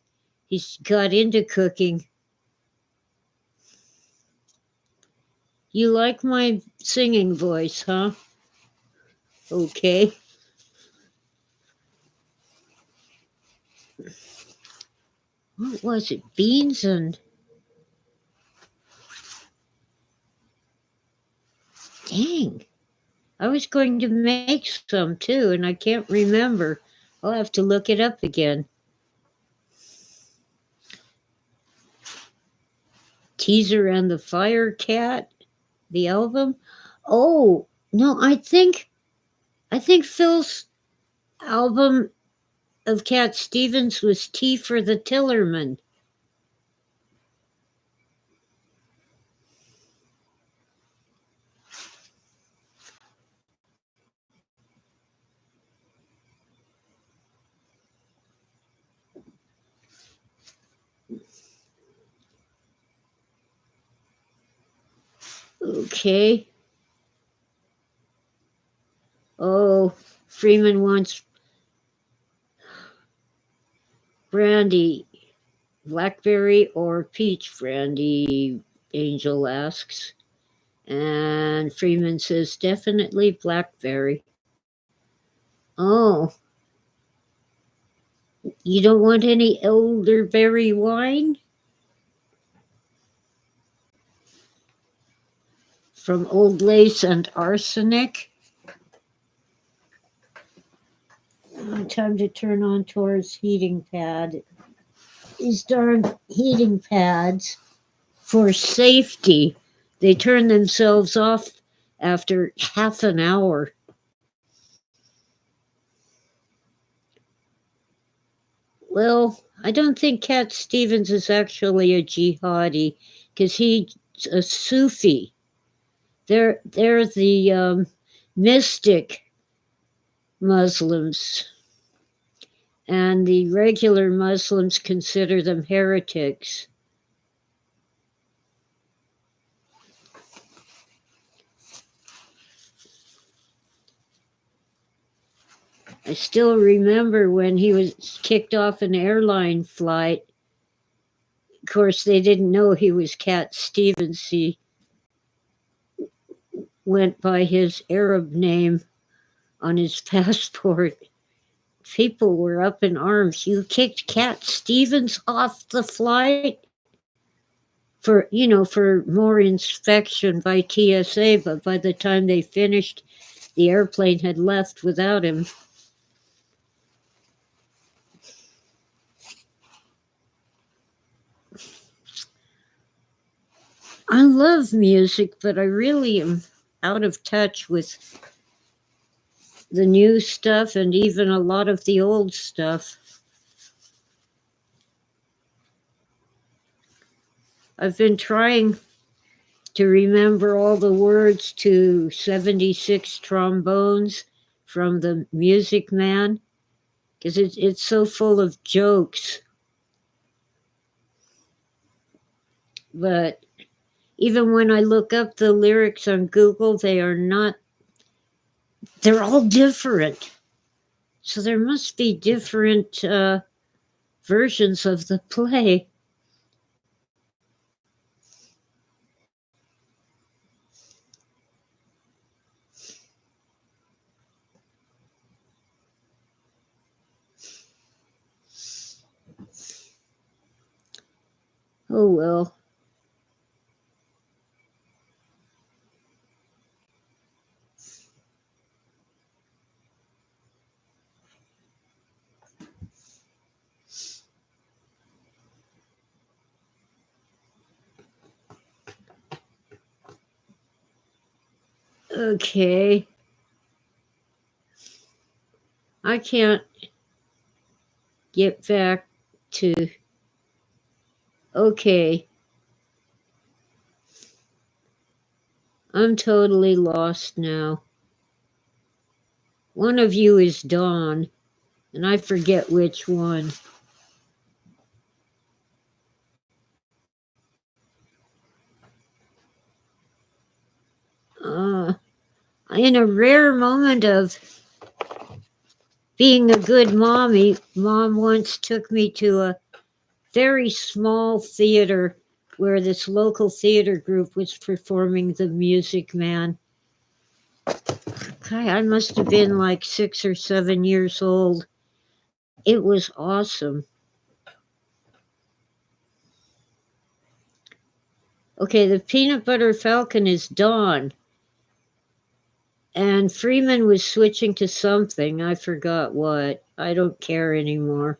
he's got into cooking. You like my singing voice, huh? Okay. What was it? Beans and. Dang. I was going to make some too, and I can't remember. I'll have to look it up again. Teaser and the Fire Cat, the album. Oh no, I think Phil's album of Cat Stevens was Tea for the Tillerman. Okay. Oh, Freeman wants brandy, blackberry or peach brandy, Angel asks. And Freeman says definitely blackberry. Oh, you don't want any elderberry wine? From Old Lace and Arsenic? Time to turn on Tor's heating pad. These darn heating pads, for safety, they turn themselves off after half an hour. Well, I don't think Cat Stevens is actually a jihadi because he's a Sufi. They're the mystic Muslims, and the regular Muslims consider them heretics. I still remember when he was kicked off an airline flight. Of course, they didn't know he was Cat Stevens. He went by his Arab name on his passport. People were up in arms. You kicked Cat Stevens off the flight for more inspection by TSA, but by the time they finished, the airplane had left without him. I love music, but I really am out of touch with the new stuff and even a lot of the old stuff. I've been trying to remember all the words to 76 trombones from the Music Man because it's so full of jokes. But even when I look up the lyrics on Google, they're all different. So there must be different versions of the play. Oh well. Okay. I can't get back to. Okay. I'm totally lost now. One of you is Dawn, and I forget which one. Uh, in a rare moment of being a good mommy, Mom once took me to a very small theater where this local theater group was performing The Music Man. Okay, I must have been like 6 or 7 years old. It was awesome. Okay, the peanut butter falcon is Dawn. And Freeman was switching to something. I forgot what. I don't care anymore.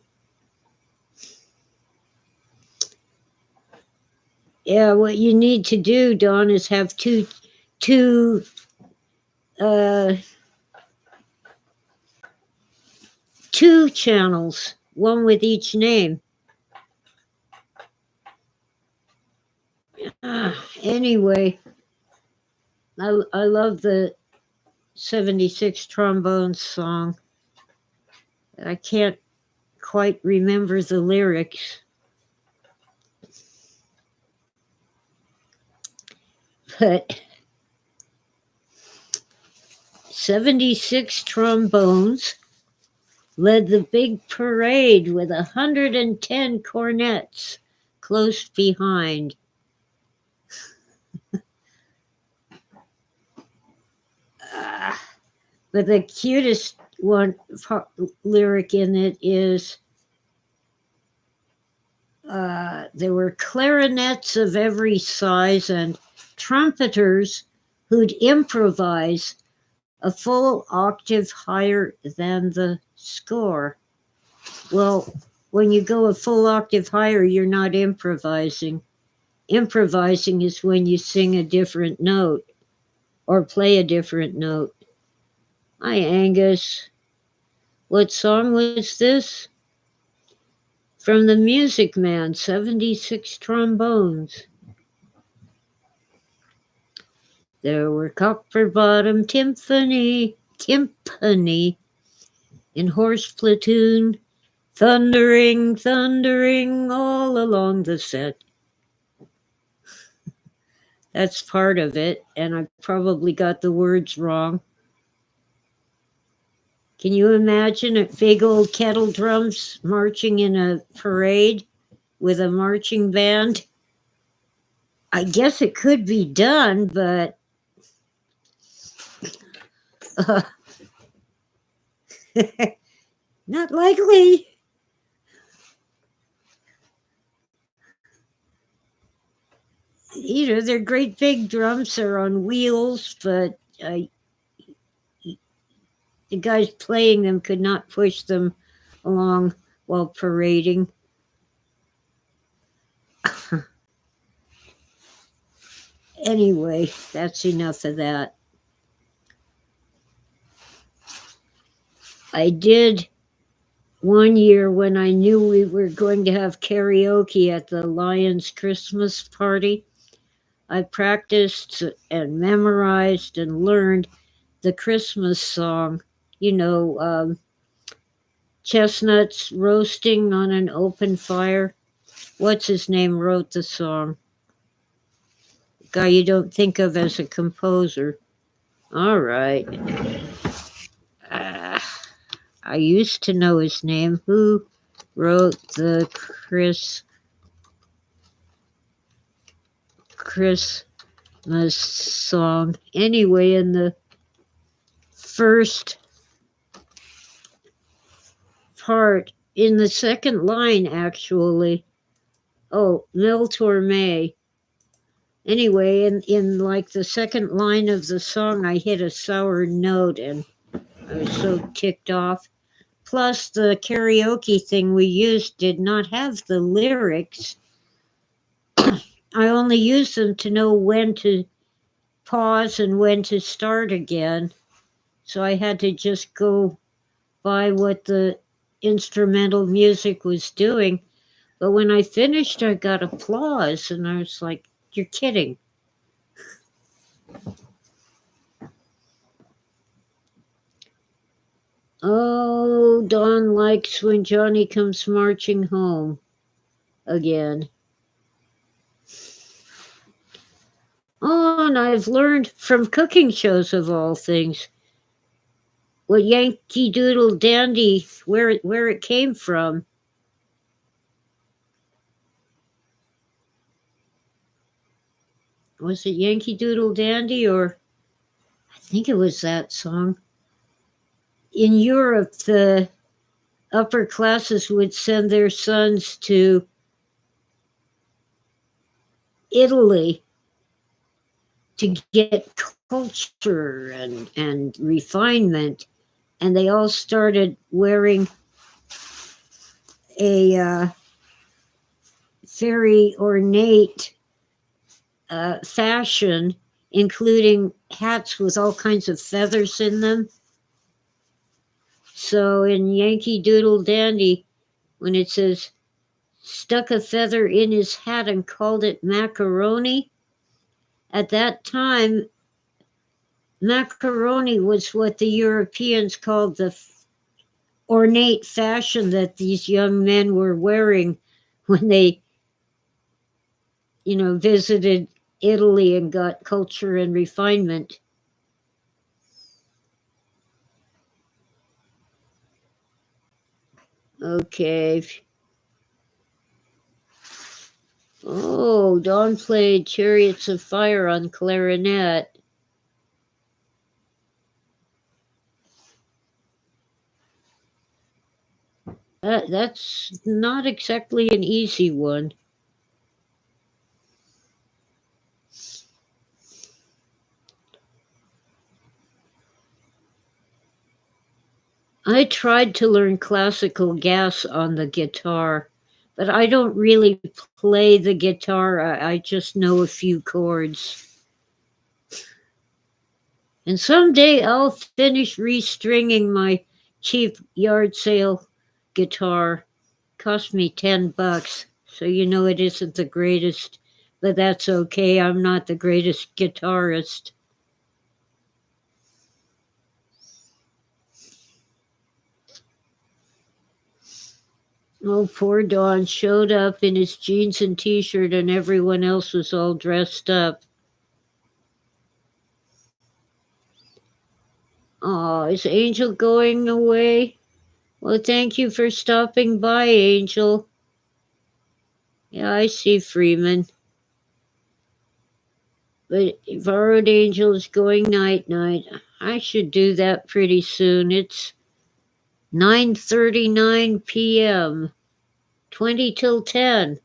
Yeah, what you need to do, Dawn, is have two uh two channels, one with each name. Anyway, I love the 76 trombones song. I can't quite remember the lyrics. But 76 trombones led the big parade with 110 cornets close behind. But the cutest lyric in it is there were clarinets of every size and trumpeters who'd improvise a full octave higher than the score. Well, when you go a full octave higher, you're not improvising. Improvising is when you sing a different note or play a different note. Hi, Angus. What song was this? From The Music Man, 76 trombones. There were copper-bottom timpani in horse platoon, thundering, thundering all along the set. That's part of it, and I probably got the words wrong. Can you imagine a big old kettle drums marching in a parade with a marching band? I guess it could be done, but uh, not likely. They're great big drums. They're on wheels, but the guys playing them could not push them along while parading. Anyway, that's enough of that. I did one year when I knew we were going to have karaoke at the Lions Christmas party. I practiced and memorized and learned the Christmas song. Chestnuts roasting on an open fire. What's his name wrote the song? guy you don't think of as a composer. All right. Uh, I used to know his name. Who wrote the Christmas song? Anyway, in the first part, in the second line, actually. Oh, Mel Torme. Anyway, in like the second line of the song, I hit a sour note and I was so ticked off. Plus, the karaoke thing we used did not have the lyrics. I only used them to know when to pause and when to start again. So I had to just go by what the instrumental music was doing. But when I finished, I got applause, and I was like, you're kidding. Oh, Dawn likes when Johnny comes marching home again. Oh, and I've learned from cooking shows of all things what Yankee Doodle Dandy, where it came from. Was it Yankee Doodle Dandy, or I think it was that song. In Europe, the upper classes would send their sons to Italy to get culture and refinement, and they all started wearing a very ornate fashion, including hats with all kinds of feathers in them. So in Yankee Doodle Dandy, when it says, stuck a feather in his hat and called it macaroni, at that time, macaroni was what the Europeans called the ornate fashion that these young men were wearing when they, visited Italy and got culture and refinement. Okay. Oh, Dawn played Chariots of Fire on clarinet. That's not exactly an easy one. I tried to learn classical gas on the guitar, but I don't really play the guitar. I just know a few chords. And someday I'll finish restringing my cheap yard sale guitar. Cost me $10, so you know it isn't the greatest, but that's okay. I'm not the greatest guitarist. Oh, poor Don showed up in his jeans and t-shirt and everyone else was all dressed up. Oh, is Angel going away? Well, thank you for stopping by, Angel. Yeah, I see Freeman. But Borrowed Angel is going night-night. I should do that pretty soon. It's 9:39 p.m. 20 till 10.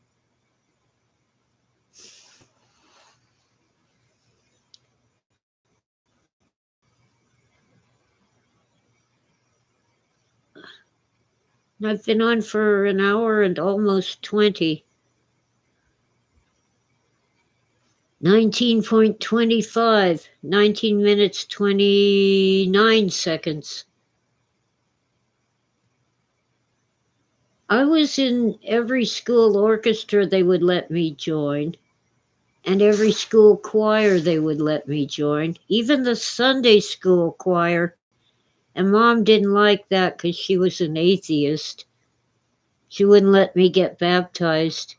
I've been on for an hour and almost 20. 19.25, 19 minutes, 29 seconds. I was in every school orchestra they would let me join, and every school choir they would let me join, even the Sunday school choir. And Mom didn't like that because she was an atheist. She wouldn't let me get baptized.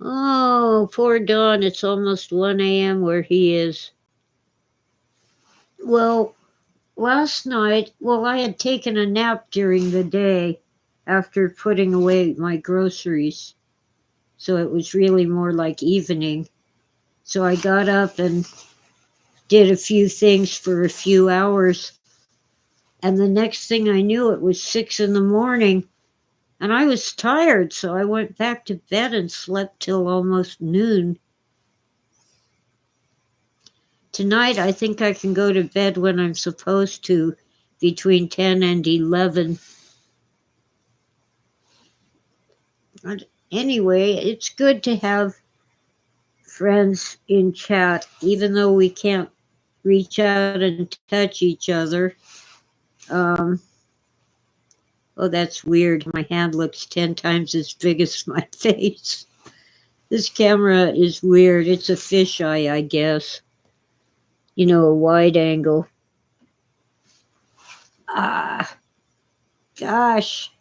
Oh, poor Don. It's almost 1 a.m. where he is. Well, last night, I had taken a nap during the day after putting away my groceries. So it was really more like evening. So I got up and did a few things for a few hours. And the next thing I knew, it was 6 in the morning. And I was tired, so I went back to bed and slept till almost noon. Tonight, I think I can go to bed when I'm supposed to, between 10 and 11. But anyway, it's good to have friends in chat, even though we can't reach out and touch each other. Um, oh, that's weird. My hand looks 10 times as big as my face. This camera is weird. It's a fisheye, I guess. A wide angle. Ah, gosh.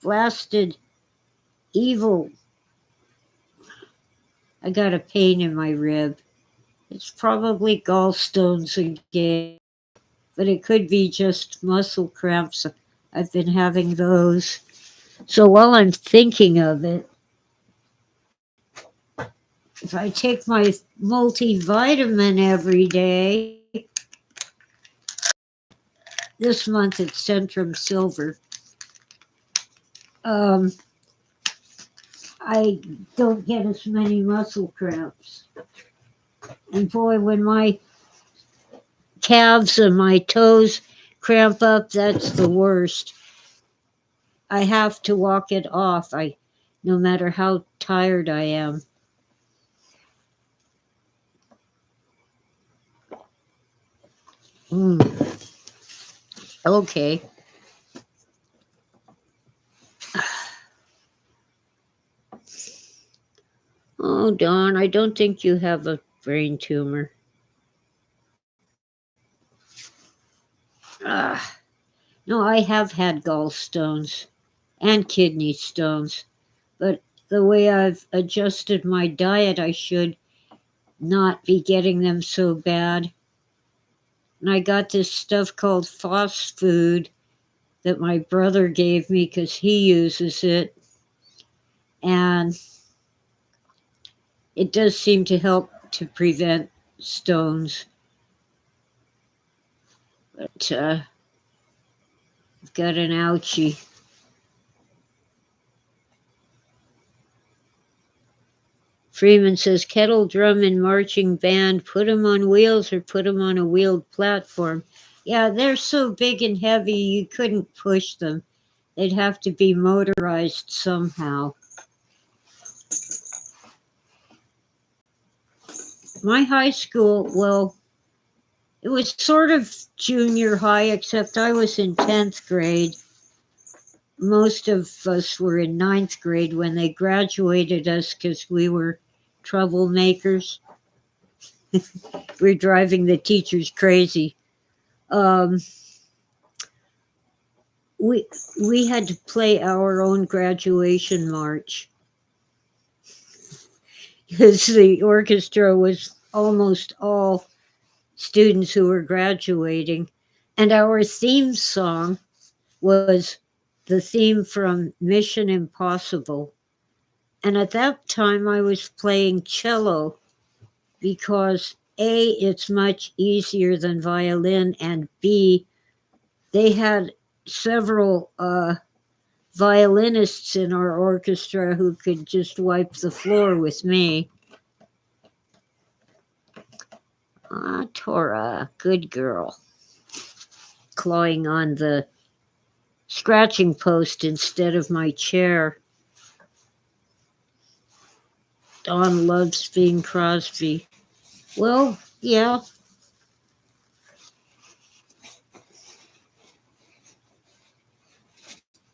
Blasted. Evil. I got a pain in my rib. It's probably gallstones again, but it could be just muscle cramps. I've been having those. So while I'm thinking of it, if I take my multivitamin every day, this month it's Centrum Silver, um, I don't get as many muscle cramps. And boy, when my calves and my toes cramp up, that's the worst. I have to walk it off. No matter how tired I am. Mm, okay. Oh, Dawn, I don't think you have a brain tumor. Ah, no, I have had gallstones and kidney stones, but the way I've adjusted my diet, I should not be getting them so bad. And I got this stuff called fast food that my brother gave me because he uses it, and it does seem to help to prevent stones. But I've got an ouchie. Freeman says kettle drum and marching band, put them on wheels or put them on a wheeled platform. Yeah, they're so big and heavy you couldn't push them. They'd have to be motorized somehow. My high school, well, it was sort of junior high, except I was in 10th grade. Most of us were in ninth grade when they graduated us because we were troublemakers. We were driving the teachers crazy. Um, we we had to play our own graduation march because the orchestra was almost all students who were graduating, and our theme song was the theme from Mission Impossible. And at that time, I was playing cello because A, it's much easier than violin, and B, they had several violinists in our orchestra who could just wipe the floor with me. Ah, Tora, good girl. Clawing on the scratching post instead of my chair. Dawn loves Bing Crosby. Well, yeah.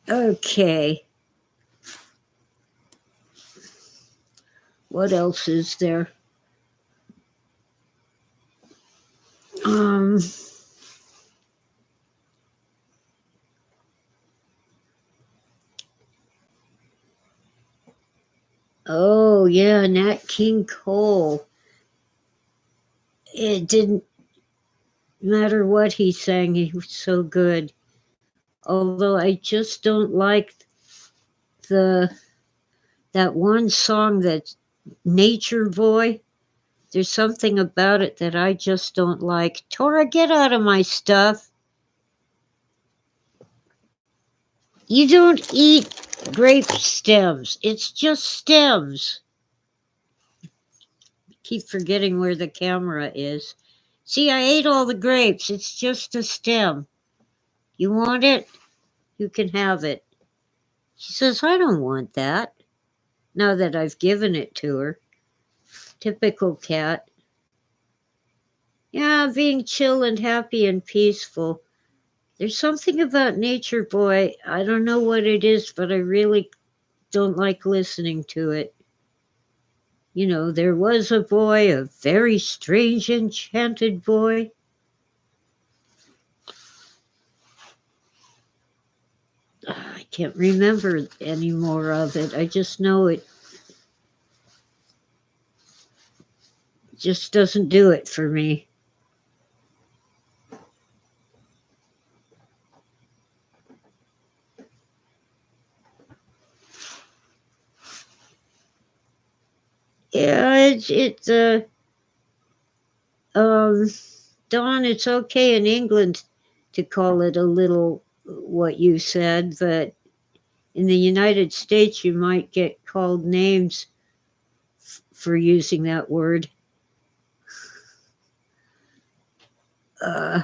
Okay. What else is there? Um, Oh, yeah, Nat King Cole. It didn't matter what he sang, he was so good. Although I just don't like the that one song that's Nature Boy. There's something about it that I just don't like. Tora, get out of my stuff. You don't eat grape stems. It's just stems. Keep forgetting where the camera is. See, I ate all the grapes. It's just a stem. You want it? You can have it. She says, I don't want that. Now that I've given it to her. Typical cat. Yeah, being chill and happy and peaceful. There's something about Nature Boy. I don't know what it is, but I really don't like listening to it. You know, there was a boy, a very strange, enchanted boy. I can't remember any more of it. I just know it just doesn't do it for me. Yeah, um, Dawn, it's okay in England to call it a little what you said, but in the United States, you might get called names for using that word. Uh,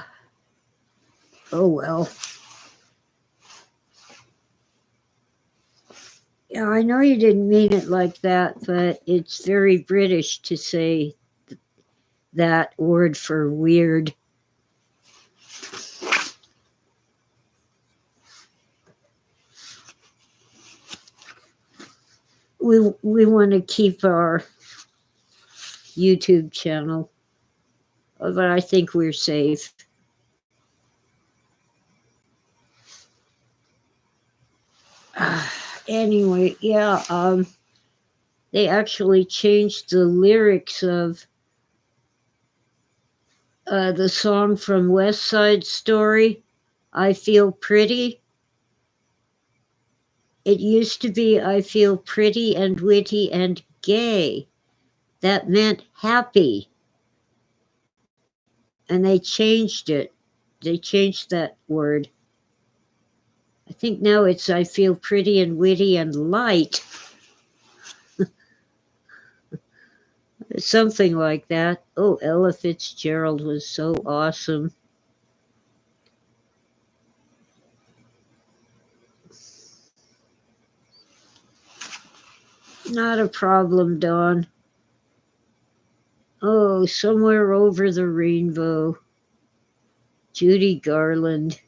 oh well. Yeah, I know you didn't mean it like that, but it's very British to say that word for weird. We want to keep our YouTube channel, but I think we're safe. Anyway, yeah, they actually changed the lyrics of the song from West Side Story, I Feel Pretty. It used to be I feel pretty and witty and gay. That meant happy. And they changed it. They changed that word. I think now it's I feel pretty and witty and light. Something like that. Oh, Ella Fitzgerald was so awesome. Not a problem, Dawn. Oh, somewhere over the rainbow. Judy Garland.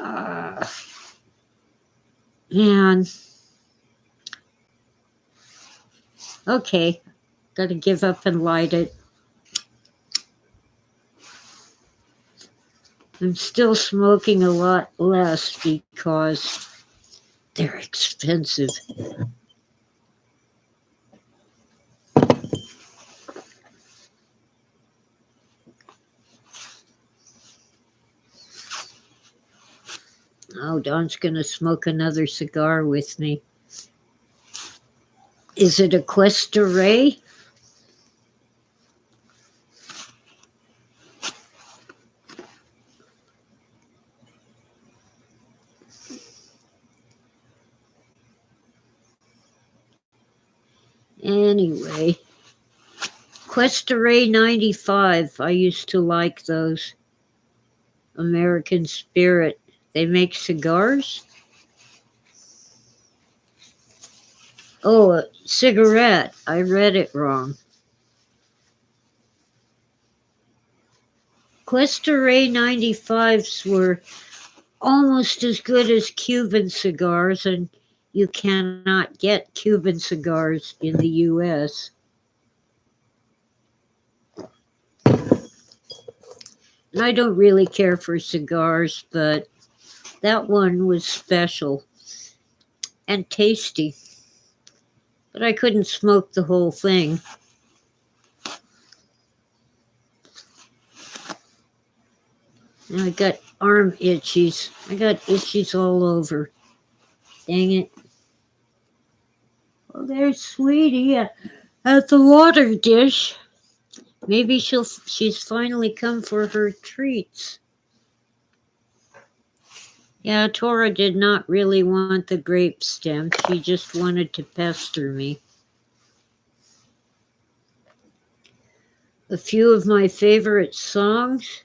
Ah, man. Okay, gotta give up and light it. I'm still smoking a lot less because they're expensive. Oh, Dawn's gonna smoke another cigar with me. Is it a Cuesta Ray? Anyway, Cuesta Ray 95. I used to like those. American Spirit. They make cigars? Oh, a cigarette. I read it wrong. Cuesta Ray 95s were almost as good as Cuban cigars, and you cannot get Cuban cigars in the U.S. And I don't really care for cigars, but that one was special and tasty. But I couldn't smoke the whole thing. Now I got arm itchies. I got itchies all over. Dang it. Oh, there's Sweetie at the water dish. Maybe she's finally come for her treats. Yeah, Tora did not really want the grape stem. She just wanted to pester me. A few of my favorite songs?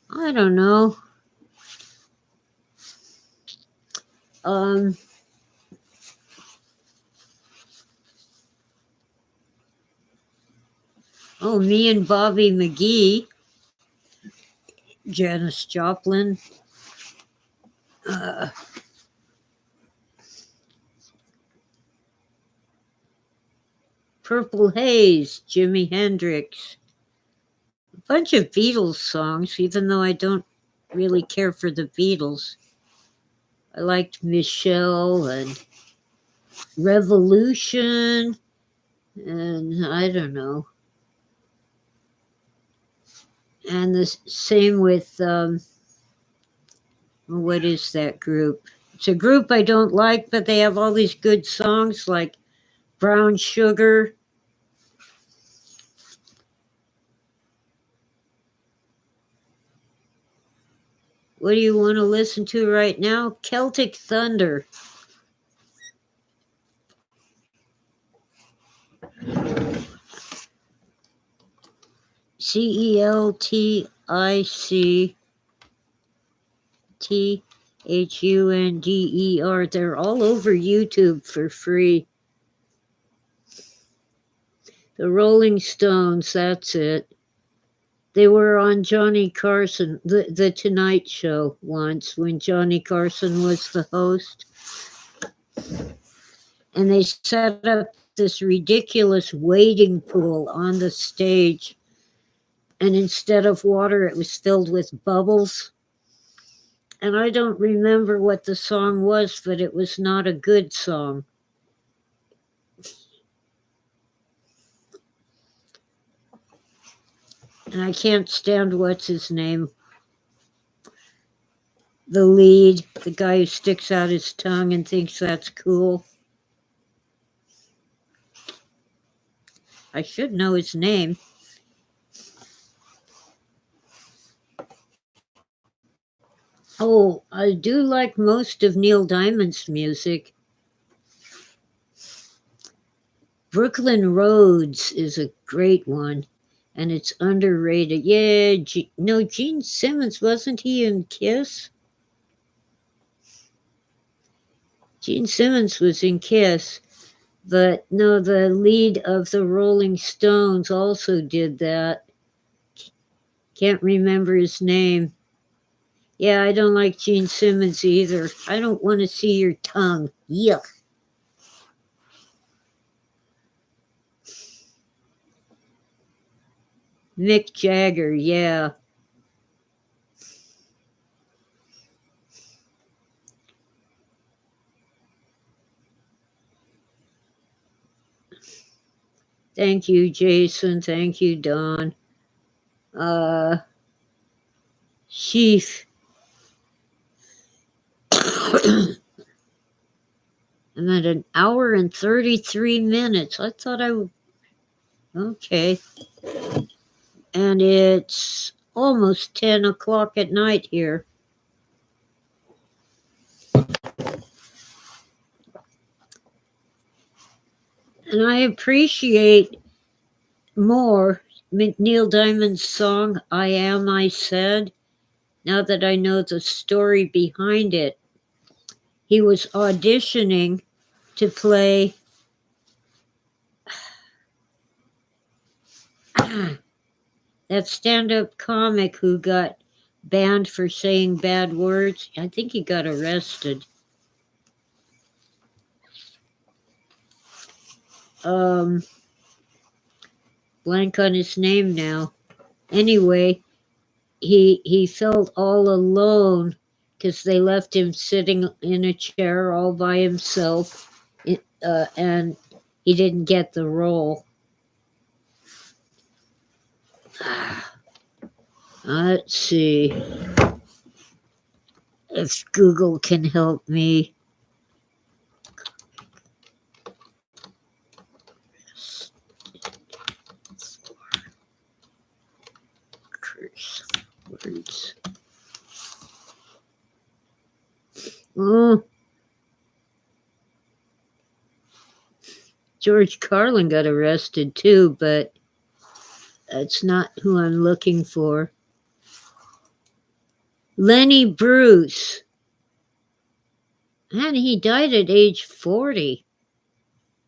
I don't know. Um, Me and Bobby McGee, Janis Joplin, uh, Purple Haze, Jimi Hendrix, a bunch of Beatles songs, even though I don't really care for the Beatles. I liked Michelle and Revolution, and I don't know. And the same with, what is that group? It's a group I don't like, but they have all these good songs like Brown Sugar. What do you want to listen to right now? Celtic Thunder. CELTICTHUNDER. They're all over YouTube for free. The Rolling Stones, that's it. They were on Johnny Carson, the Tonight Show once when Johnny Carson was the host. And they set up this ridiculous wading pool on the stage. And instead of water, it was filled with bubbles. And I don't remember what the song was, but it was not a good song. And I can't stand what's his name. The lead, the guy who sticks out his tongue and thinks that's cool. I should know his name. Oh, I do like most of Neil Diamond's music. Brooklyn Roads is a great one, and it's underrated. Yeah, no, Gene Simmons, wasn't he in Kiss? Gene Simmons was in Kiss, but no, the lead of the Rolling Stones also did that. Can't remember his name. Yeah, I don't like Gene Simmons either. I don't want to see your tongue. Yuck. Mick Jagger, yeah. Thank you, Jason. Thank you, Don. Sheaf. I'm at an hour and 33 minutes. I thought I would. Okay. And it's almost 10 o'clock at night here. And I appreciate more Neil Diamond's song, I Am, I Said, now that I know the story behind it. He was auditioning to play that stand-up comic who got banned for saying bad words. I think he got arrested. Blank on his name now. Anyway, he felt all alone because they left him sitting in a chair all by himself, and he didn't get the role. Let's see if Google can help me. Words. Oh, George Carlin got arrested too, but that's not who I'm looking for. Lenny Bruce. And he died at age 40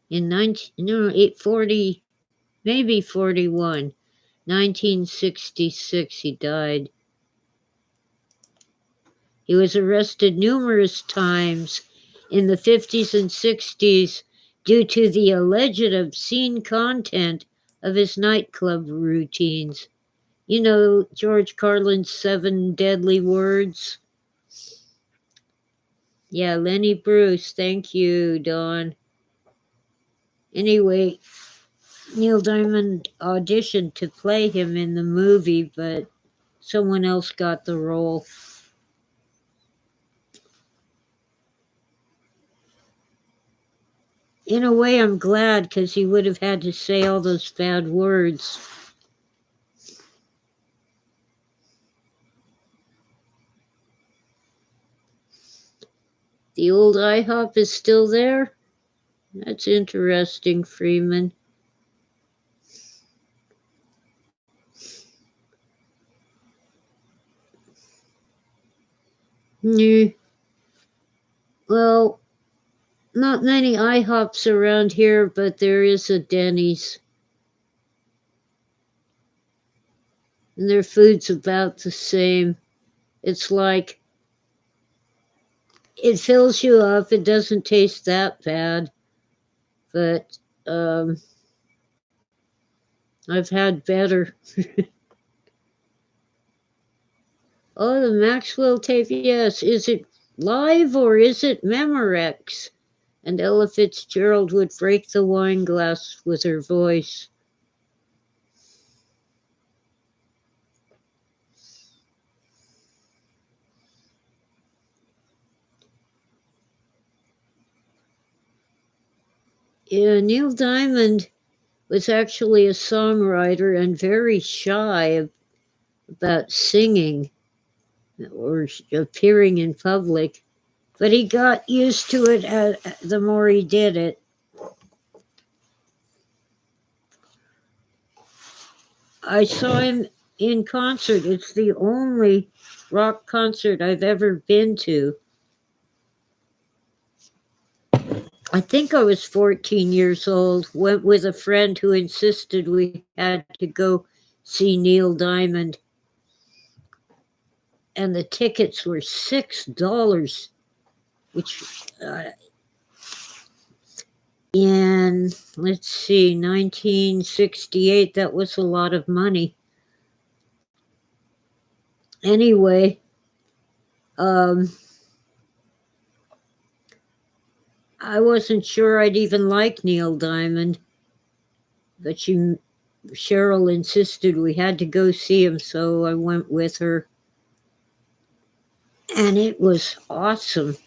in 840, maybe 41. 1966 he died. He was arrested numerous times in the 50s and 60s due to the alleged obscene content of his nightclub routines. You know, George Carlin's 7 deadly words. Yeah, Lenny Bruce. Thank you, Dawn. Anyway, Neil Diamond auditioned to play him in the movie, but someone else got the role. In a way, I'm glad because he would have had to say all those bad words. The old IHOP is still there? That's interesting, Freeman. Well, not many IHOPs around here, but there is a Denny's. And their food's about the same. It's like it fills you up. It doesn't taste that bad, but I've had better. Oh, the Maxwell tape, yes. Is it live or is it Memorex? And Ella Fitzgerald would break the wine glass with her voice. Yeah, Neil Diamond was actually a songwriter and very shy about singing or appearing in public, but he got used to it the more he did it. I saw him in concert. It's the only rock concert I've ever been to. I think I was 14 years old, went with a friend who insisted we had to go see Neil Diamond. And the tickets were $6, which in, let's see, 1968, that was a lot of money. Anyway, I wasn't sure I'd even like Neil Diamond, but Cheryl insisted we had to go see him, so I went with her. And it was awesome.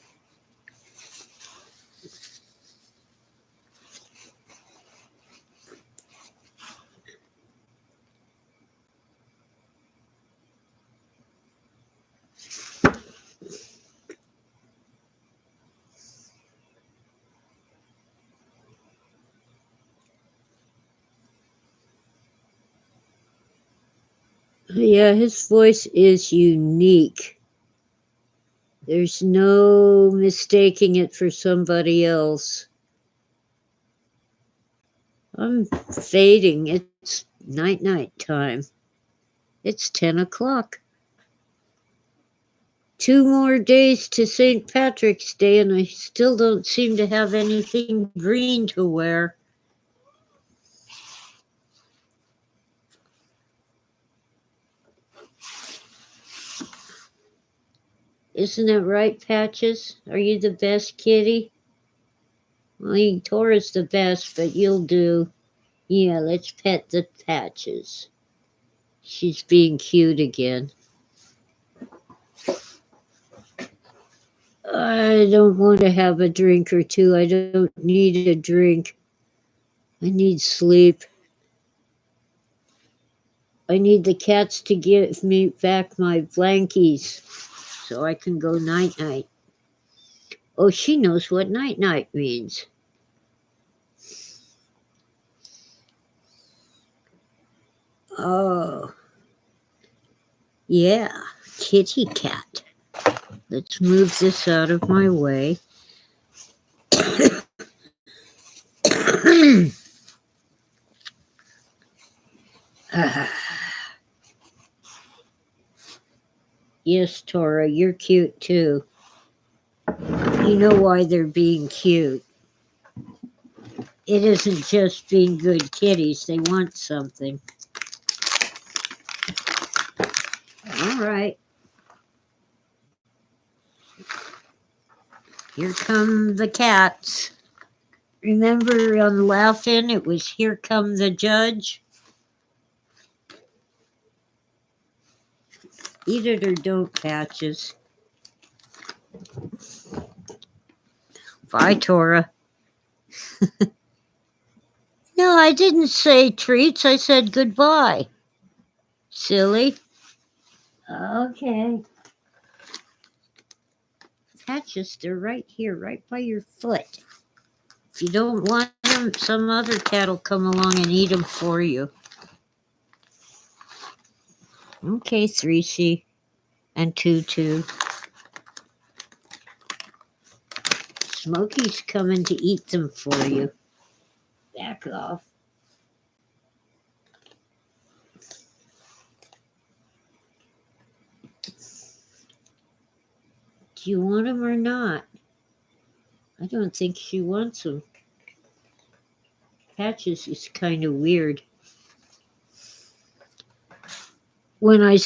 Yeah, his voice is unique. There's no mistaking it for somebody else. I'm fading. It's night time. It's 10 o'clock. 2 more days to St. Patrick's Day, and I still don't seem to have anything green to wear. Isn't that right, Patches? Are you the best kitty? Well, Tora's the best, but you'll do. Yeah, let's pet the Patches. She's being cute again. I don't want to have a drink or two. I don't need a drink. I need sleep. I need the cats to give me back my blankies so I can go night night. Oh, she knows what night night means. Oh, yeah, kitty cat. Let's move this out of my way. Ah, yes, Tora, you're cute too. You know why they're being cute. It isn't just being good kitties, they want something. All right. Here come the cats. Remember on Laugh-In, it was Here Come the Judge? Eat it or don't, Patches. Bye, Tora. No, I didn't say treats. I said goodbye. Silly. Okay. Patches, they're right here, right by your foot. If you don't want them, some other cat will come along and eat them for you. Okay, 3C and 2-2. Smokey's coming to eat them for you. Back off. Do you want them or not? I don't think she wants them. Patches is kind of weird. When I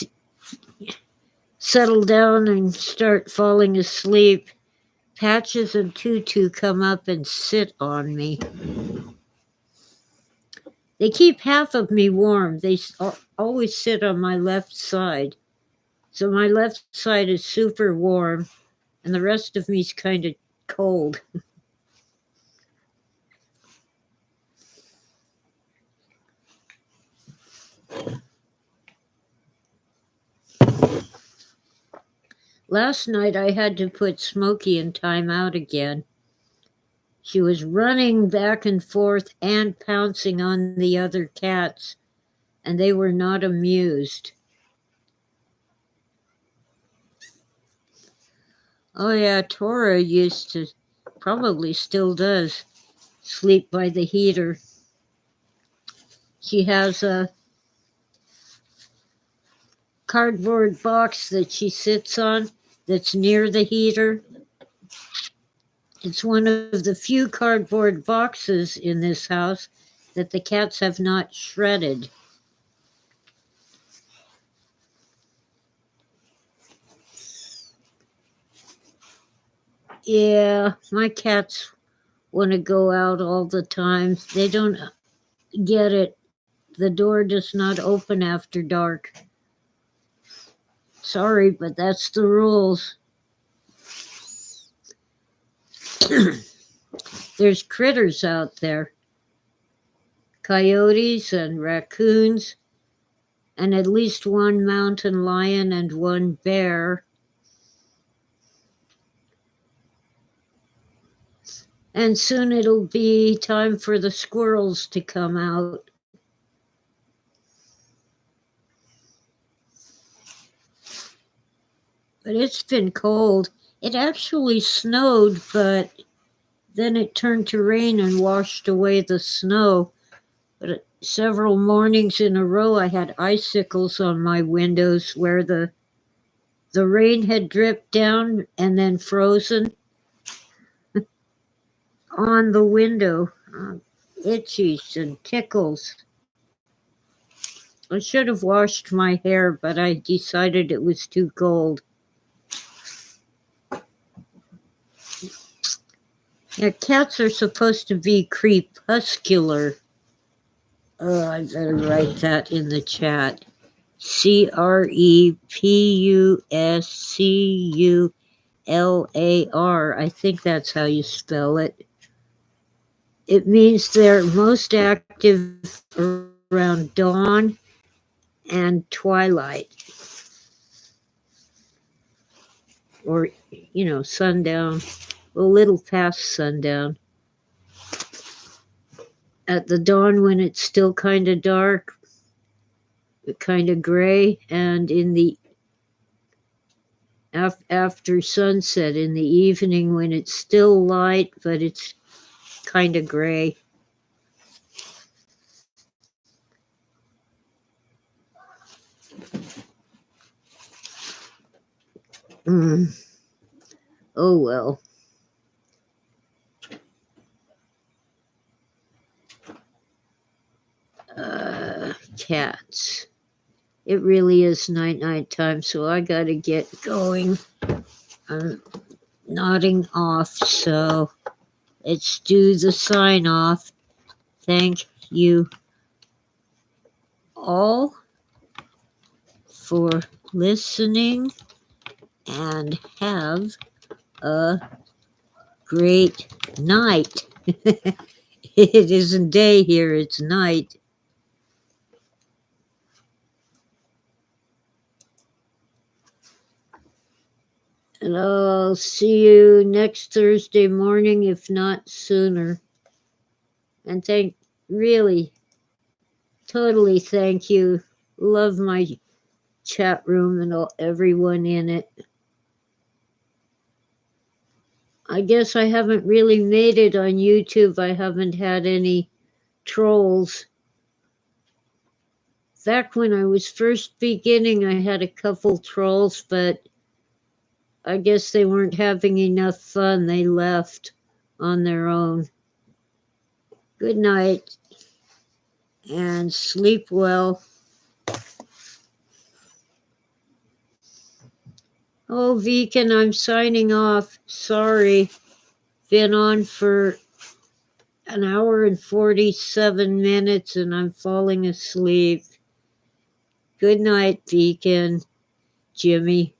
settle down and start falling asleep, Patches and Tutu come up and sit on me. They keep half of me warm. They always sit on my left side. So my left side is super warm, and the rest of me's kind of cold. Last night I had to put Smokey in timeout again. She was running back and forth and pouncing on the other cats, and they were not amused. Oh yeah, Tora used to, probably still does, sleep by the heater. She has a cardboard box that she sits on that's near the heater. It's one of the few cardboard boxes in this house that the cats have not shredded. Yeah, my cats want to go out all the time. They don't get it. The door does not open after dark. Sorry, but that's the rules. There's critters out there, coyotes and raccoons, and at least one mountain lion and one bear. And soon it'll be time for the squirrels to come out. But it's been cold. It actually snowed, but then it turned to rain and washed away the snow. But several mornings in a row, I had icicles on my windows where the rain had dripped down and then frozen on the window. Itchies and tickles. I should have washed my hair, but I decided it was too cold. Yeah, cats are supposed to be crepuscular. Oh, I better write that in the chat. Crepuscular. I think that's how you spell it. It means they're most active around dawn and twilight. Or, sundown, a little past sundown. At the dawn when it's still kind of dark, kind of gray, and in the after sunset in the evening when it's still light but it's kind of gray. Mm. Oh well. Cats. It really is night time, so I gotta get going. I'm nodding off, so let's do the sign off. Thank you all for listening and have a great night. It isn't day here, it's night. And I'll see you next Thursday morning, if not sooner. And totally thank you. Love my chat room and everyone in it. I guess I haven't really made it on YouTube. I haven't had any trolls. Back when I was first beginning, I had a couple trolls, but I guess they weren't having enough fun. They left on their own. Good night and sleep well. Oh, Viken, I'm signing off. Sorry. Been on for an hour and 47 minutes and I'm falling asleep. Good night, Viken, Jimmy.